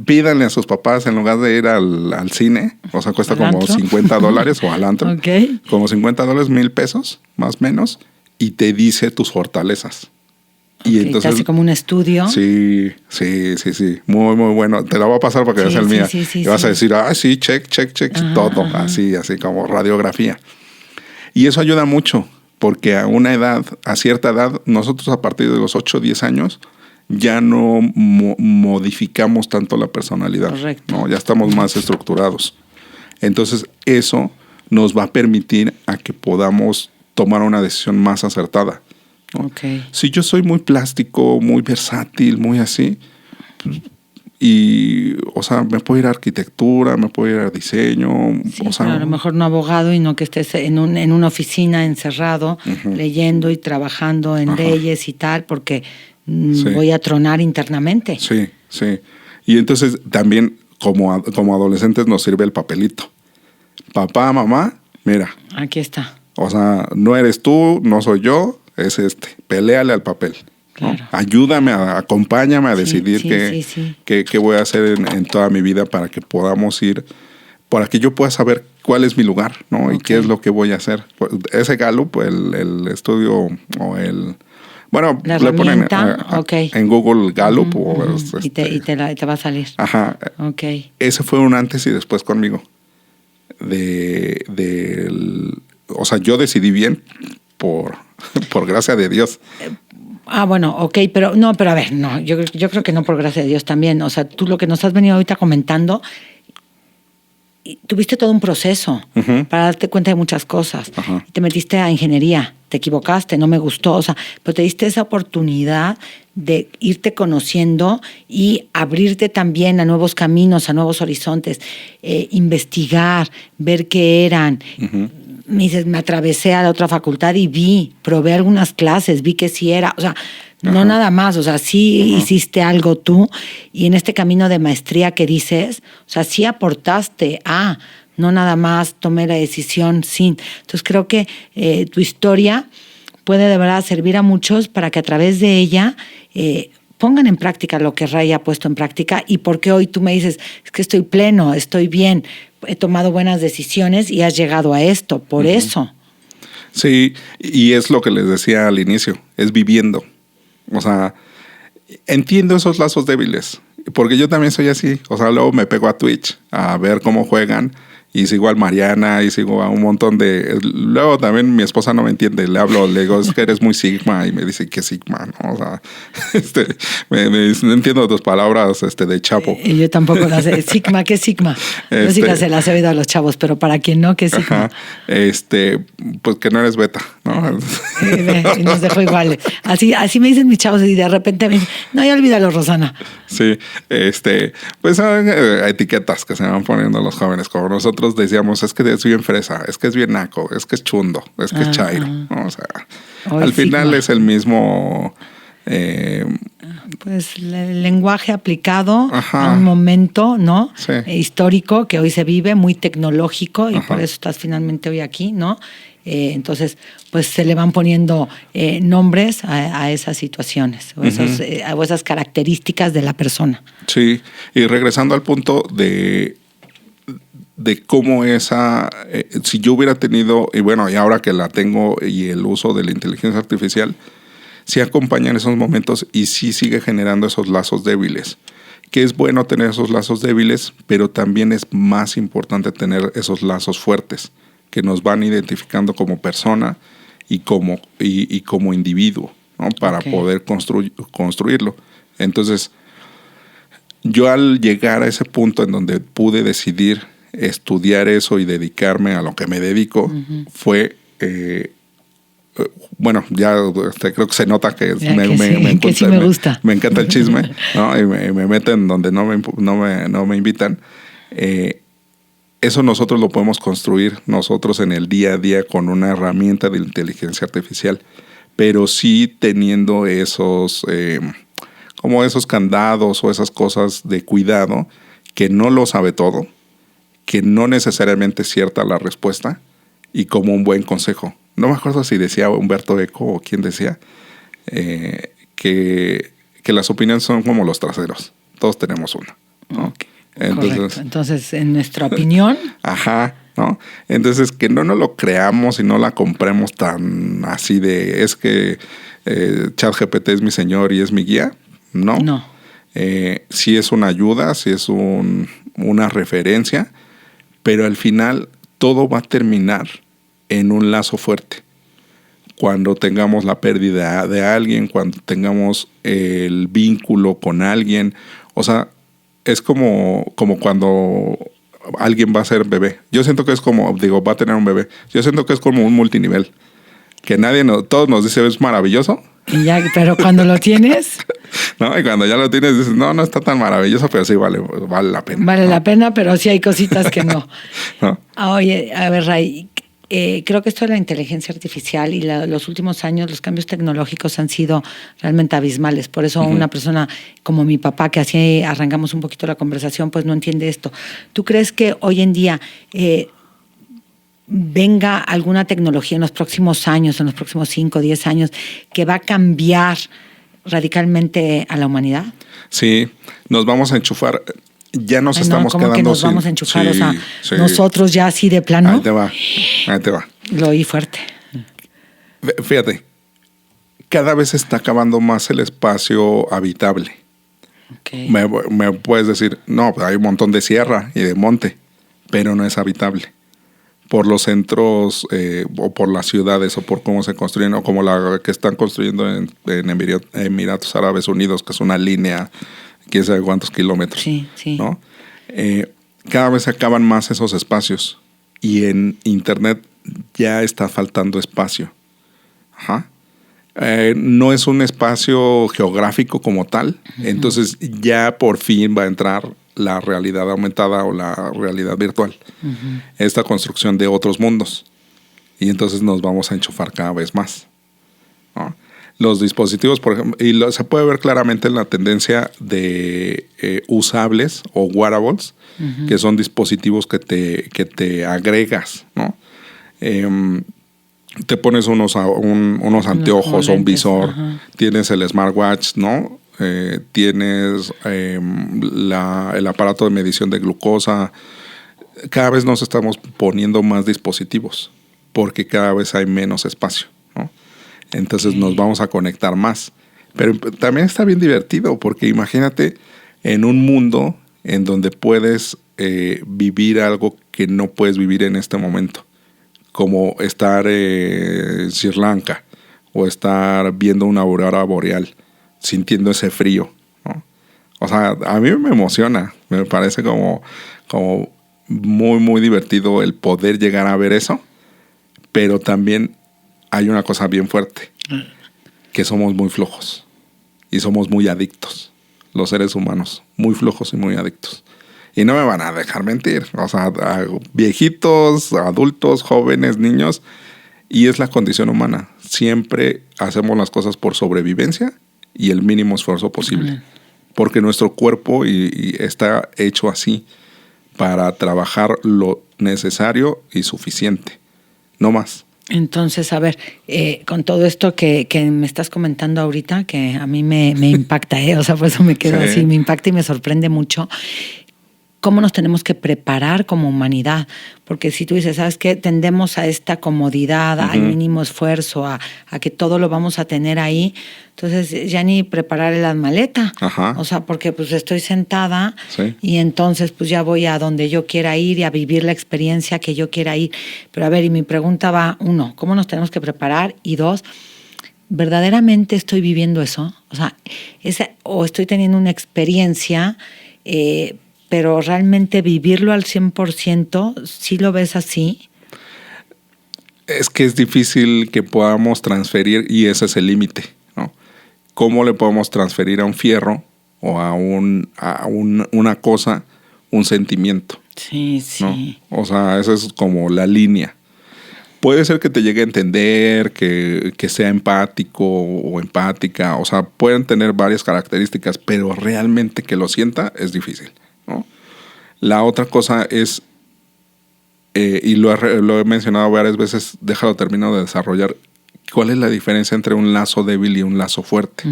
Pídanle a sus papás en lugar de ir al cine, o sea, cuesta como $50 o al antro, como $50, $1,000 más o menos, y te dice tus fortalezas. Y entonces, te hace como un estudio. Sí. Muy, muy bueno. Te la voy a pasar para que veas el mío. Y vas a decir, sí, check, todo. Ajá. Así como radiografía. Y eso ayuda mucho, porque a cierta edad, nosotros a partir de los 8 o 10 años, ya no modificamos tanto la personalidad. Correcto. ¿no? Ya estamos más estructurados. Entonces, eso nos va a permitir a que podamos tomar una decisión más acertada, ¿no? Okay. Si yo soy muy plástico, muy versátil, muy así, y, o sea, me puedo ir a arquitectura, me puedo ir a diseño. Sí, o sea, a lo mejor no abogado y no que estés en una oficina encerrado, leyendo y trabajando en leyes y tal, porque voy a tronar internamente. Sí. Y entonces también como adolescentes nos sirve el papelito. Papá, mamá, mira. Aquí está. O sea, no eres tú, no soy yo, es Peléale al papel. Claro. ¿no? Ayúdame, acompáñame a decidir qué voy a hacer en toda mi vida para que podamos ir, para que yo pueda saber cuál es mi lugar, ¿no? Y qué es lo que voy a hacer. Ese Gallup, el estudio o el... Bueno, le ponen en Google Gallup. Y te va a salir. Ajá. Okay. Ese fue un antes y después conmigo. O sea, yo decidí bien por gracia de Dios. Bueno, pero a ver, no, yo creo que no por gracia de Dios también. O sea, tú lo que nos has venido ahorita comentando tuviste todo un proceso para darte cuenta de muchas cosas. Te metiste a ingeniería, te equivocaste, no me gustó, o sea, pero te diste esa oportunidad de irte conociendo y abrirte también a nuevos caminos, a nuevos horizontes, investigar, ver qué eran. Me dices, me atravesé a la otra facultad y probé algunas clases, vi que sí era, o sea, no nada más, o sea, sí hiciste algo tú, y en este camino de maestría que dices, o sea, sí aportaste no nada más tomé la decisión sin. Entonces creo que tu historia puede de verdad servir a muchos para que a través de ella pongan en práctica lo que Ray ha puesto en práctica, y porque hoy tú me dices, es que estoy pleno, estoy bien, he tomado buenas decisiones y has llegado a esto, por eso. Sí, y es lo que les decía al inicio, es viviendo. O sea, entiendo esos lazos débiles, porque yo también soy así. O sea, luego me pego a Twitch a ver cómo juegan y sigo al Mariana y sigo a un montón de... Luego también mi esposa no me entiende, le hablo, le digo, es que eres muy Sigma, y me dice, ¿qué Sigma? ¿No? O sea, me dice, no entiendo tus palabras de chapo. Yo tampoco las sé. Sigma, ¿qué es Sigma? Yo sí las he oído a los chavos, pero para quien no, ¿qué es Sigma? Pues que no eres beta, ¿no? Y nos dejó iguales. Así me dicen mis chavos, y de repente me dicen, no, ya olvídalo, Rosana. Sí, pues son etiquetas que se van poniendo los jóvenes, como nosotros decíamos, es que es bien fresa, es que es bien naco, es que es chundo, es que es chairo, ¿no? O sea, al final Sigma es el mismo... pues el lenguaje aplicado a un momento, ¿no? Sí. Histórico que hoy se vive, muy tecnológico, y por eso estás finalmente hoy aquí, ¿no? Entonces, pues se le van poniendo nombres a esas situaciones o esas características de la persona. Sí, y regresando al punto de cómo si yo hubiera tenido, y bueno, y ahora que la tengo y el uso de la inteligencia artificial, sí acompaña en esos momentos y sí sigue generando esos lazos débiles. Que es bueno tener esos lazos débiles, pero también es más importante tener esos lazos fuertes que nos van identificando como persona y como individuo, ¿no? Para poder construirlo. Entonces, yo al llegar a ese punto en donde pude decidir estudiar eso y dedicarme a lo que me dedico, fue... bueno, ya creo que se nota que me gusta. Me encanta el chisme, ¿no? Y me meten donde no me invitan. Eso nosotros lo podemos construir nosotros en el día a día con una herramienta de inteligencia artificial, pero sí teniendo esos candados o esas cosas de cuidado, que no lo sabe todo, que no necesariamente es cierta la respuesta, y como un buen consejo. No me acuerdo si decía Humberto Eco o quién decía que las opiniones son como los traseros. Todos tenemos uno, ¿no? Entonces, en nuestra opinión... ¿no? Entonces, que no nos lo creamos y no la compremos tan así de... Es que ChatGPT es mi señor y es mi guía. No. Sí es una ayuda, sí es una referencia, pero al final todo va a terminar en un lazo fuerte. Cuando tengamos la pérdida de alguien, cuando tengamos el vínculo con alguien. O sea, es como cuando alguien va a ser bebé. Yo siento que es como, va a tener un bebé. Yo siento que es como un multinivel. Que todos nos dicen es maravilloso. Pero cuando lo tienes... ¿No? Y cuando ya lo tienes dices, no está tan maravilloso, pero sí vale la pena. Vale la pena, pero sí hay cositas que no. ¿No? Oye, a ver, Ray, creo que esto de la inteligencia artificial y los últimos años, los cambios tecnológicos han sido realmente abismales. Por eso una persona como mi papá, que así arrancamos un poquito la conversación, pues no entiende esto. ¿Tú crees que hoy en día venga alguna tecnología en los próximos años, en los próximos 5 o 10 años, que va a cambiar radicalmente a la humanidad? Sí, nos vamos a enchufar. Ya nos estamos ¿cómo quedando que nos vamos a enchufar? O sea, nosotros ya así de plano. Ahí te va. Lo oí fuerte. Fíjate, cada vez se está acabando más el espacio habitable. Okay. Me puedes decir, no, hay un montón de sierra y de monte, pero no es habitable. Por los centros o por las ciudades o por cómo se construyen, o como la que están construyendo en Emiratos Árabes Unidos, que es una línea, quién sabe cuántos kilómetros. Sí. ¿No? cada vez se acaban más esos espacios y en Internet ya está faltando espacio. Ajá. No es un espacio geográfico como tal, entonces ya por fin va a entrar la realidad aumentada o la realidad virtual, esta construcción de otros mundos, y entonces nos vamos a enchufar cada vez más, ¿no? Los dispositivos, por ejemplo, se puede ver claramente en la tendencia de usables o wearables, que son dispositivos que te agregas, ¿no? Te pones unos anteojos o un visor, tienes el smartwatch, ¿no? Tienes el aparato de medición de glucosa. Cada vez nos estamos poniendo más dispositivos porque cada vez hay menos espacio, ¿no? Entonces nos vamos a conectar más. Pero también está bien divertido porque imagínate en un mundo en donde puedes vivir algo que no puedes vivir en este momento, como estar en Sri Lanka o estar viendo una aurora boreal, sintiendo ese frío, ¿no? O sea, a mí me emociona, me parece como muy, muy divertido el poder llegar a ver eso, pero también hay una cosa bien fuerte, que somos muy flojos y somos muy adictos, los seres humanos, muy flojos y muy adictos. Y no me van a dejar mentir, o sea, viejitos, adultos, jóvenes, niños, y es la condición humana. Siempre hacemos las cosas por sobrevivencia y el mínimo esfuerzo posible, porque nuestro cuerpo y está hecho así para trabajar lo necesario y suficiente, no más. Entonces, a ver, con todo esto que me estás comentando ahorita, que a mí me impacta, o sea, por eso me quedo así, me impacta y me sorprende mucho. ¿Cómo nos tenemos que preparar como humanidad? Porque si tú dices, ¿sabes qué? Tendemos a esta comodidad, al mínimo esfuerzo, a que todo lo vamos a tener ahí. Entonces ya ni preparar la maleta. O sea, porque pues estoy sentada y entonces pues ya voy a donde yo quiera ir y a vivir la experiencia que yo quiera ir. Pero a ver, y mi pregunta va, 1, ¿cómo nos tenemos que preparar? Y 2, ¿verdaderamente estoy viviendo eso? O sea, o estoy teniendo una experiencia, pero realmente vivirlo al 100%, ¿sí lo ves así? Es que es difícil que podamos transferir y ese es el límite, ¿no? ¿Cómo le podemos transferir a un fierro o a una cosa un sentimiento? Sí. ¿No? O sea, esa es como la línea. Puede ser que te llegue a entender, que sea empático o empática, o sea, pueden tener varias características, pero realmente que lo sienta es difícil, ¿no? La otra cosa es, y lo he mencionado varias veces, déjalo termino de desarrollar, ¿cuál es la diferencia entre un lazo débil y un lazo fuerte?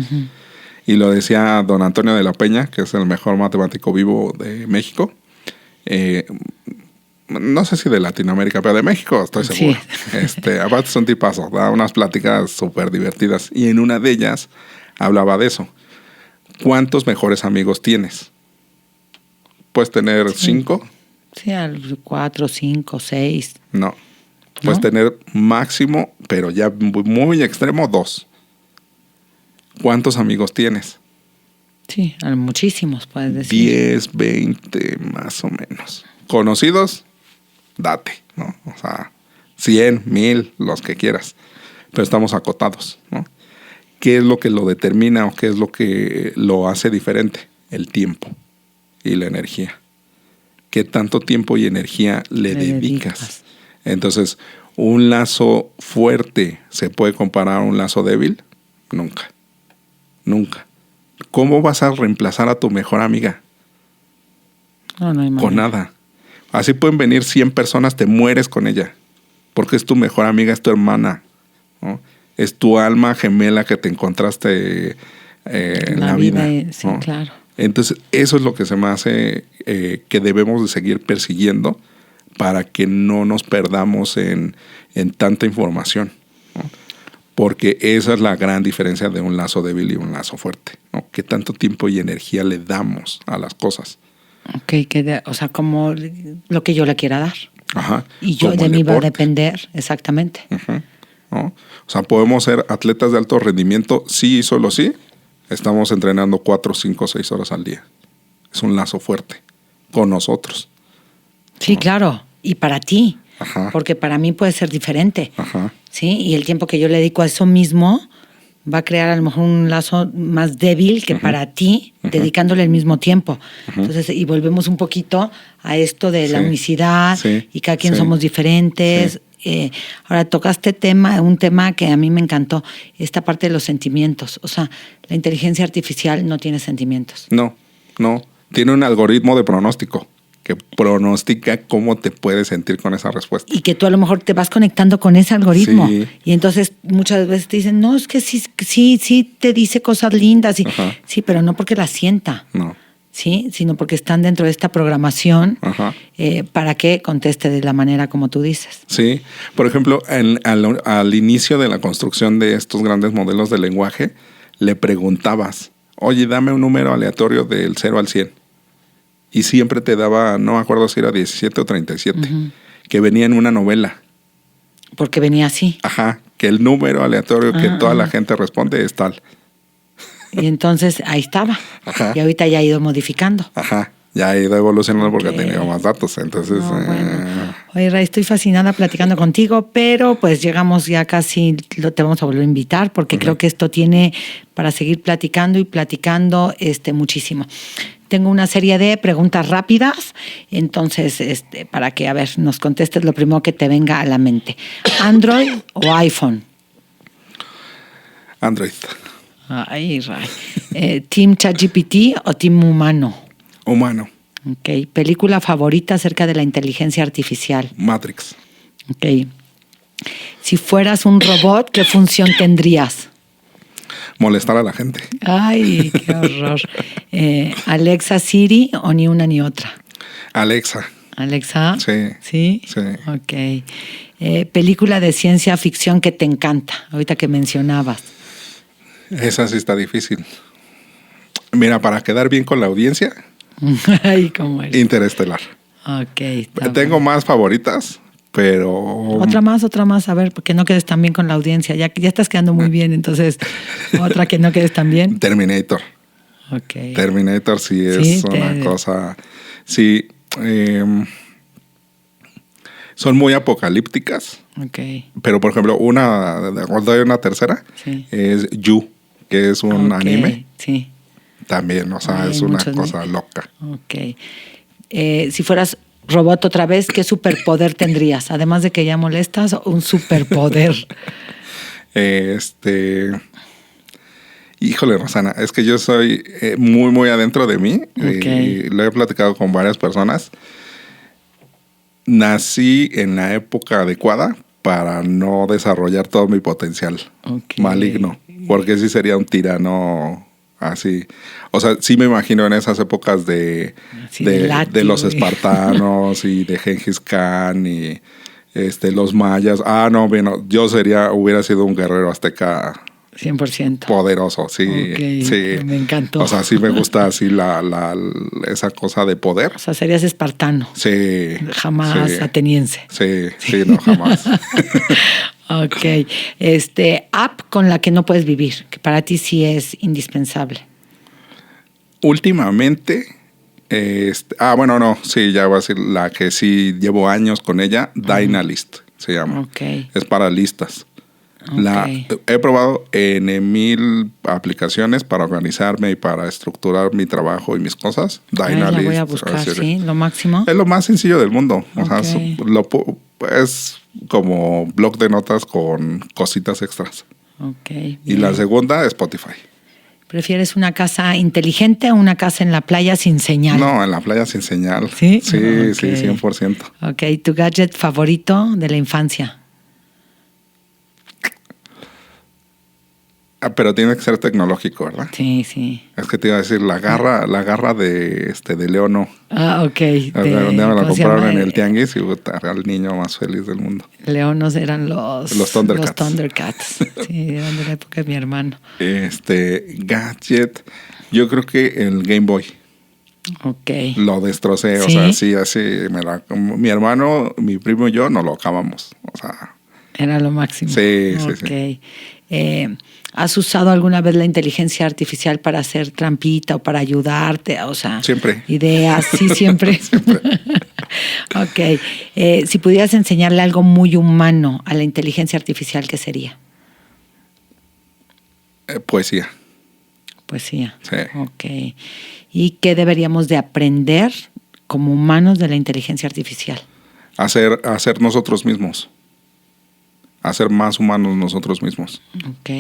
Y lo decía don Antonio de la Peña, que es el mejor matemático vivo de México, no sé si de Latinoamérica, pero de México estoy seguro. Sí. Aparte es un tipazo, da unas pláticas súper divertidas, y en una de ellas hablaba de eso. ¿Cuántos mejores amigos tienes? ¿Puedes tener 5? Sí, 4, 5, 6. No. Puedes tener máximo, pero ya muy extremo, 2. ¿Cuántos amigos tienes? Sí, muchísimos, puedes decir. 10, 20, más o menos. ¿Conocidos? Date, ¿no? O sea, 100, 1000, los que quieras. Pero estamos acotados, ¿no? ¿Qué es lo que lo determina o qué es lo que lo hace diferente? El tiempo y la energía. ¿Qué tanto tiempo y energía le dedicas? Entonces, ¿un lazo fuerte se puede comparar a un lazo débil? Nunca. Nunca. ¿Cómo vas a reemplazar a tu mejor amiga? No hay manera. Con nada. Así pueden venir 100 personas, te mueres con ella. Porque es tu mejor amiga, es tu hermana, ¿no? Es tu alma gemela que te encontraste en la vida. Sí, ¿no? Claro. Entonces, eso es lo que se me hace que debemos de seguir persiguiendo para que no nos perdamos en tanta información, ¿no? Porque esa es la gran diferencia de un lazo débil y un lazo fuerte, ¿no? ¿Qué tanto tiempo y energía le damos a las cosas? Ok, o sea, como lo que yo le quiera dar. Ajá. Y yo de mí va a depender, exactamente. ¿No? O sea, podemos ser atletas de alto rendimiento, sí y solo sí. Estamos entrenando 4, 5, 6 horas al día. Es un lazo fuerte con nosotros. Sí, claro. Y para ti. Ajá. Porque para mí puede ser diferente. Ajá. ¿Sí? Y el tiempo que yo le dedico a eso mismo va a crear a lo mejor un lazo más débil que para ti, dedicándole el mismo tiempo. Entonces, y volvemos un poquito a esto de la unicidad y cada quien somos diferentes. Ahora tocaste un tema que a mí me encantó, esta parte de los sentimientos. O sea, la inteligencia artificial no tiene sentimientos. No. Tiene un algoritmo de pronóstico que pronostica cómo te puedes sentir con esa respuesta. Y que tú a lo mejor te vas conectando con ese algoritmo. Sí. Y entonces muchas veces te dicen, no, es que sí te dice cosas lindas. Sí, pero no porque las sienta. No. Sí, sino porque están dentro de esta programación para que conteste de la manera como tú dices. Sí. Por ejemplo, al inicio de la construcción de estos grandes modelos de lenguaje, le preguntabas, oye, dame un número aleatorio del 0 al 100. Y siempre te daba, no me acuerdo si era 17 o 37, que venía en una novela. Porque venía así. Ajá, que el número aleatorio que toda la gente responde es tal. Y entonces ahí estaba. Ajá. Y ahorita ya ha ido modificando. Ajá, ya ha ido evolucionando porque ha tenido más datos. Entonces, bueno. Oye, Ray, estoy fascinada platicando contigo, pero pues llegamos ya casi, te vamos a volver a invitar porque creo que esto tiene para seguir platicando y platicando muchísimo. Tengo una serie de preguntas rápidas, entonces, para que, a ver, nos contestes lo primero que te venga a la mente. ¿Android o iPhone? Android. Ay, Ray. ¿Team ChatGPT o Team Humano? Humano. Ok. ¿Película favorita acerca de la inteligencia artificial? Matrix. Ok. Si fueras un robot, ¿qué función tendrías? Molestar a la gente. Ay, qué horror. ¿Alexa, Siri o ni una ni otra? Alexa. ¿Alexa? Sí. ¿Sí? Sí. Ok. ¿Película de ciencia ficción que te encanta? Ahorita que mencionabas. Esa sí está difícil. Mira, para quedar bien con la audiencia, Ay, ¿cómo eres? Interestelar. Ok. Tengo más favoritas, pero... Otra más, a ver, porque no quedes tan bien con la audiencia. Ya estás quedando muy bien, entonces, otra que no quedes tan bien. Terminator. Ok. Terminator sí es una cosa... Sí. Son muy apocalípticas. Ok. Pero, por ejemplo, una tercera es You, que es un anime. Sí. También, o sea, es una cosa loca. Ok. Si fueras robot otra vez, ¿qué superpoder tendrías? Además de que ya molestas, un superpoder. Híjole, Rosana, es que yo soy muy, muy adentro de mí. Okay. Lo he platicado con varias personas. Nací en la época adecuada para no desarrollar todo mi potencial maligno, porque sí sería un tirano así. O sea, sí me imagino en esas épocas de los espartanos y de Gengis Khan y los mayas. Bueno, yo hubiera sido un guerrero azteca 100%. Poderoso, sí. Okay, sí. Me encantó. O sea, sí me gusta así esa cosa de poder. O sea, serías espartano. Sí. Jamás ateniense. Sí, no, jamás. Ok. App con la que no puedes vivir, que para ti sí es indispensable. Últimamente, ya voy a decir la que sí llevo años con ella, Dynalist se llama. Okay. Es para listas. He probado en 1000 aplicaciones para organizarme y para estructurar mi trabajo y mis cosas. Dynalist. La voy a buscar, sí, lo máximo. Es lo más sencillo del mundo. O sea, es como blog de notas con cositas extras. Okay, y la segunda, Spotify. ¿Prefieres una casa inteligente o una casa en la playa sin señal? No, en la playa sin señal. ¿Sí? Sí, 100%. Ok, ¿tu gadget favorito de la infancia? Pero tiene que ser tecnológico, ¿verdad? Sí. Es que te iba a decir, la garra de Leo no. Ok. Me la compraron en el tianguis y era el niño más feliz del mundo. Leonos eran los Thundercats. Los Thundercats. Sí, eran de la época de mi hermano. Gadget, yo creo que el Game Boy. Ok. Lo destrocé, ¿Sí? O sea, así mi hermano, mi primo y yo nos lo acabamos, o sea. Era lo máximo. Sí. ¿Has usado alguna vez la inteligencia artificial para hacer trampita o para ayudarte? O sea, siempre. Ideas, sí, siempre. Siempre. Ok. Si pudieras enseñarle algo muy humano a la inteligencia artificial, ¿qué sería? Poesía. Poesía. Sí. Ok. ¿Y qué deberíamos de aprender como humanos de la inteligencia artificial? Hacer nosotros mismos. Hacer más humanos nosotros mismos. Ok.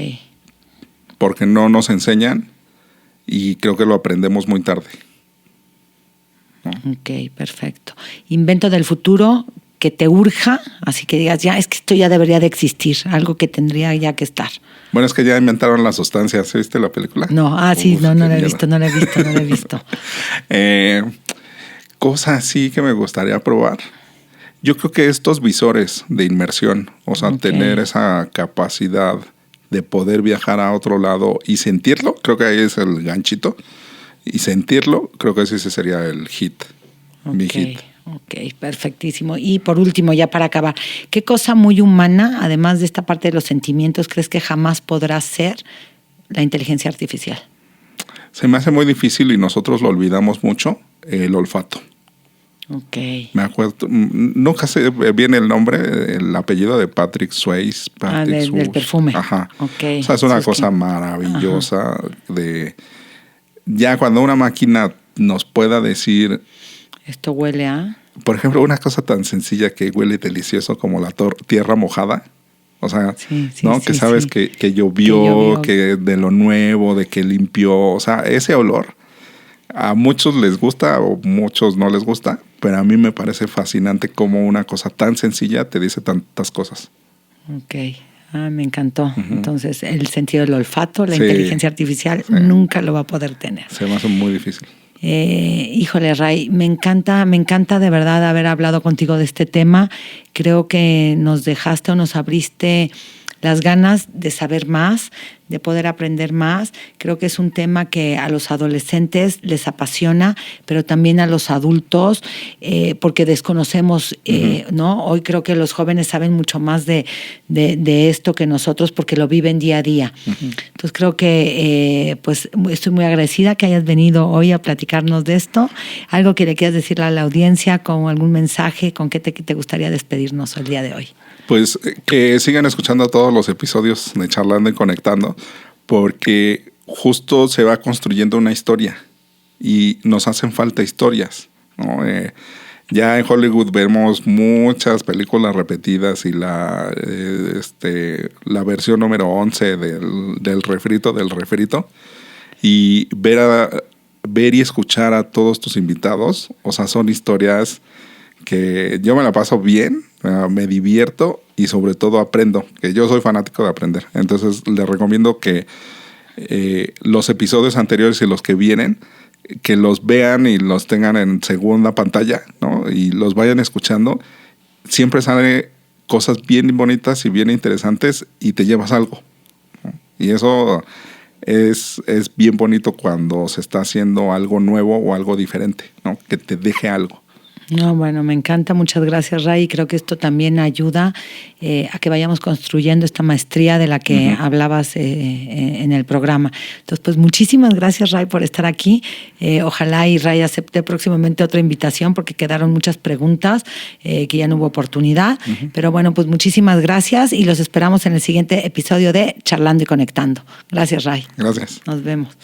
Porque no nos enseñan y creo que lo aprendemos muy tarde. ¿No? Ok, perfecto. Invento del futuro que te urja, así que digas, ya, es que esto ya debería de existir, algo que tendría ya que estar. Bueno, es que ya inventaron las sustancias. ¿Viste la película? No, sí, no la he visto. Cosa así que me gustaría probar. Yo creo que estos visores de inmersión, o sea, tener esa capacidad de poder viajar a otro lado y sentirlo, creo que ahí es el ganchito. Y sentirlo, creo que ese sería el hit, mi hit. Ok, perfectísimo. Y por último, ya para acabar, ¿qué cosa muy humana, además de esta parte de los sentimientos, crees que jamás podrá ser la inteligencia artificial? Se me hace muy difícil y nosotros lo olvidamos mucho, el olfato. Ok. Me acuerdo, nunca sé bien el nombre, el apellido de Patrick Swayze. Del perfume. Ajá. Okay. O sea, es una cosa maravillosa. Ya cuando una máquina nos pueda decir... Esto huele a... Por ejemplo, una cosa tan sencilla que huele delicioso como la tierra mojada. O sea, ¿no? Que sabes que llovió, que de lo nuevo, de que limpió. O sea, ese olor a muchos les gusta o muchos no les gusta, pero a mí me parece fascinante cómo una cosa tan sencilla te dice tantas cosas. Ok. Me encantó. Entonces, el sentido del olfato, la inteligencia artificial, nunca lo va a poder tener. Se me hace muy difícil. Híjole, Ray, me encanta de verdad haber hablado contigo de este tema. Creo que nos dejaste o nos abriste las ganas de saber más, de poder aprender más. Creo que es un tema que a los adolescentes les apasiona, pero también a los adultos, porque desconocemos, ¿no? Hoy creo que los jóvenes saben mucho más de esto que nosotros, porque lo viven día a día. Entonces creo que pues estoy muy agradecida que hayas venido hoy a platicarnos de esto. Algo que le quieras decirle a la audiencia, con algún mensaje, con qué te gustaría despedirnos el día de hoy. Pues que sigan escuchando todos los episodios de Charlando y Conectando, porque justo se va construyendo una historia y nos hacen falta historias, ¿no? Ya en Hollywood vemos muchas películas repetidas y la versión número 11 del refrito, y ver y escuchar a todos tus invitados, o sea, son historias que yo me la paso bien, me divierto y sobre todo aprendo, que yo soy fanático de aprender. Entonces les recomiendo que los episodios anteriores y los que vienen, que los vean y los tengan en segunda pantalla, ¿no? Y los vayan escuchando. Siempre salen cosas bien bonitas y bien interesantes y te llevas algo, ¿no? Y eso es bien bonito cuando se está haciendo algo nuevo o algo diferente, ¿no? Que te deje algo. No, bueno, me encanta. Muchas gracias, Ray. Creo que esto también ayuda a que vayamos construyendo esta maestría de la que hablabas en el programa. Entonces, pues muchísimas gracias, Ray, por estar aquí. Ojalá y Ray acepte próximamente otra invitación, porque quedaron muchas preguntas que ya no hubo oportunidad. Pero bueno, pues muchísimas gracias y los esperamos en el siguiente episodio de Charlando y Conectando. Gracias, Ray. Gracias. Nos vemos.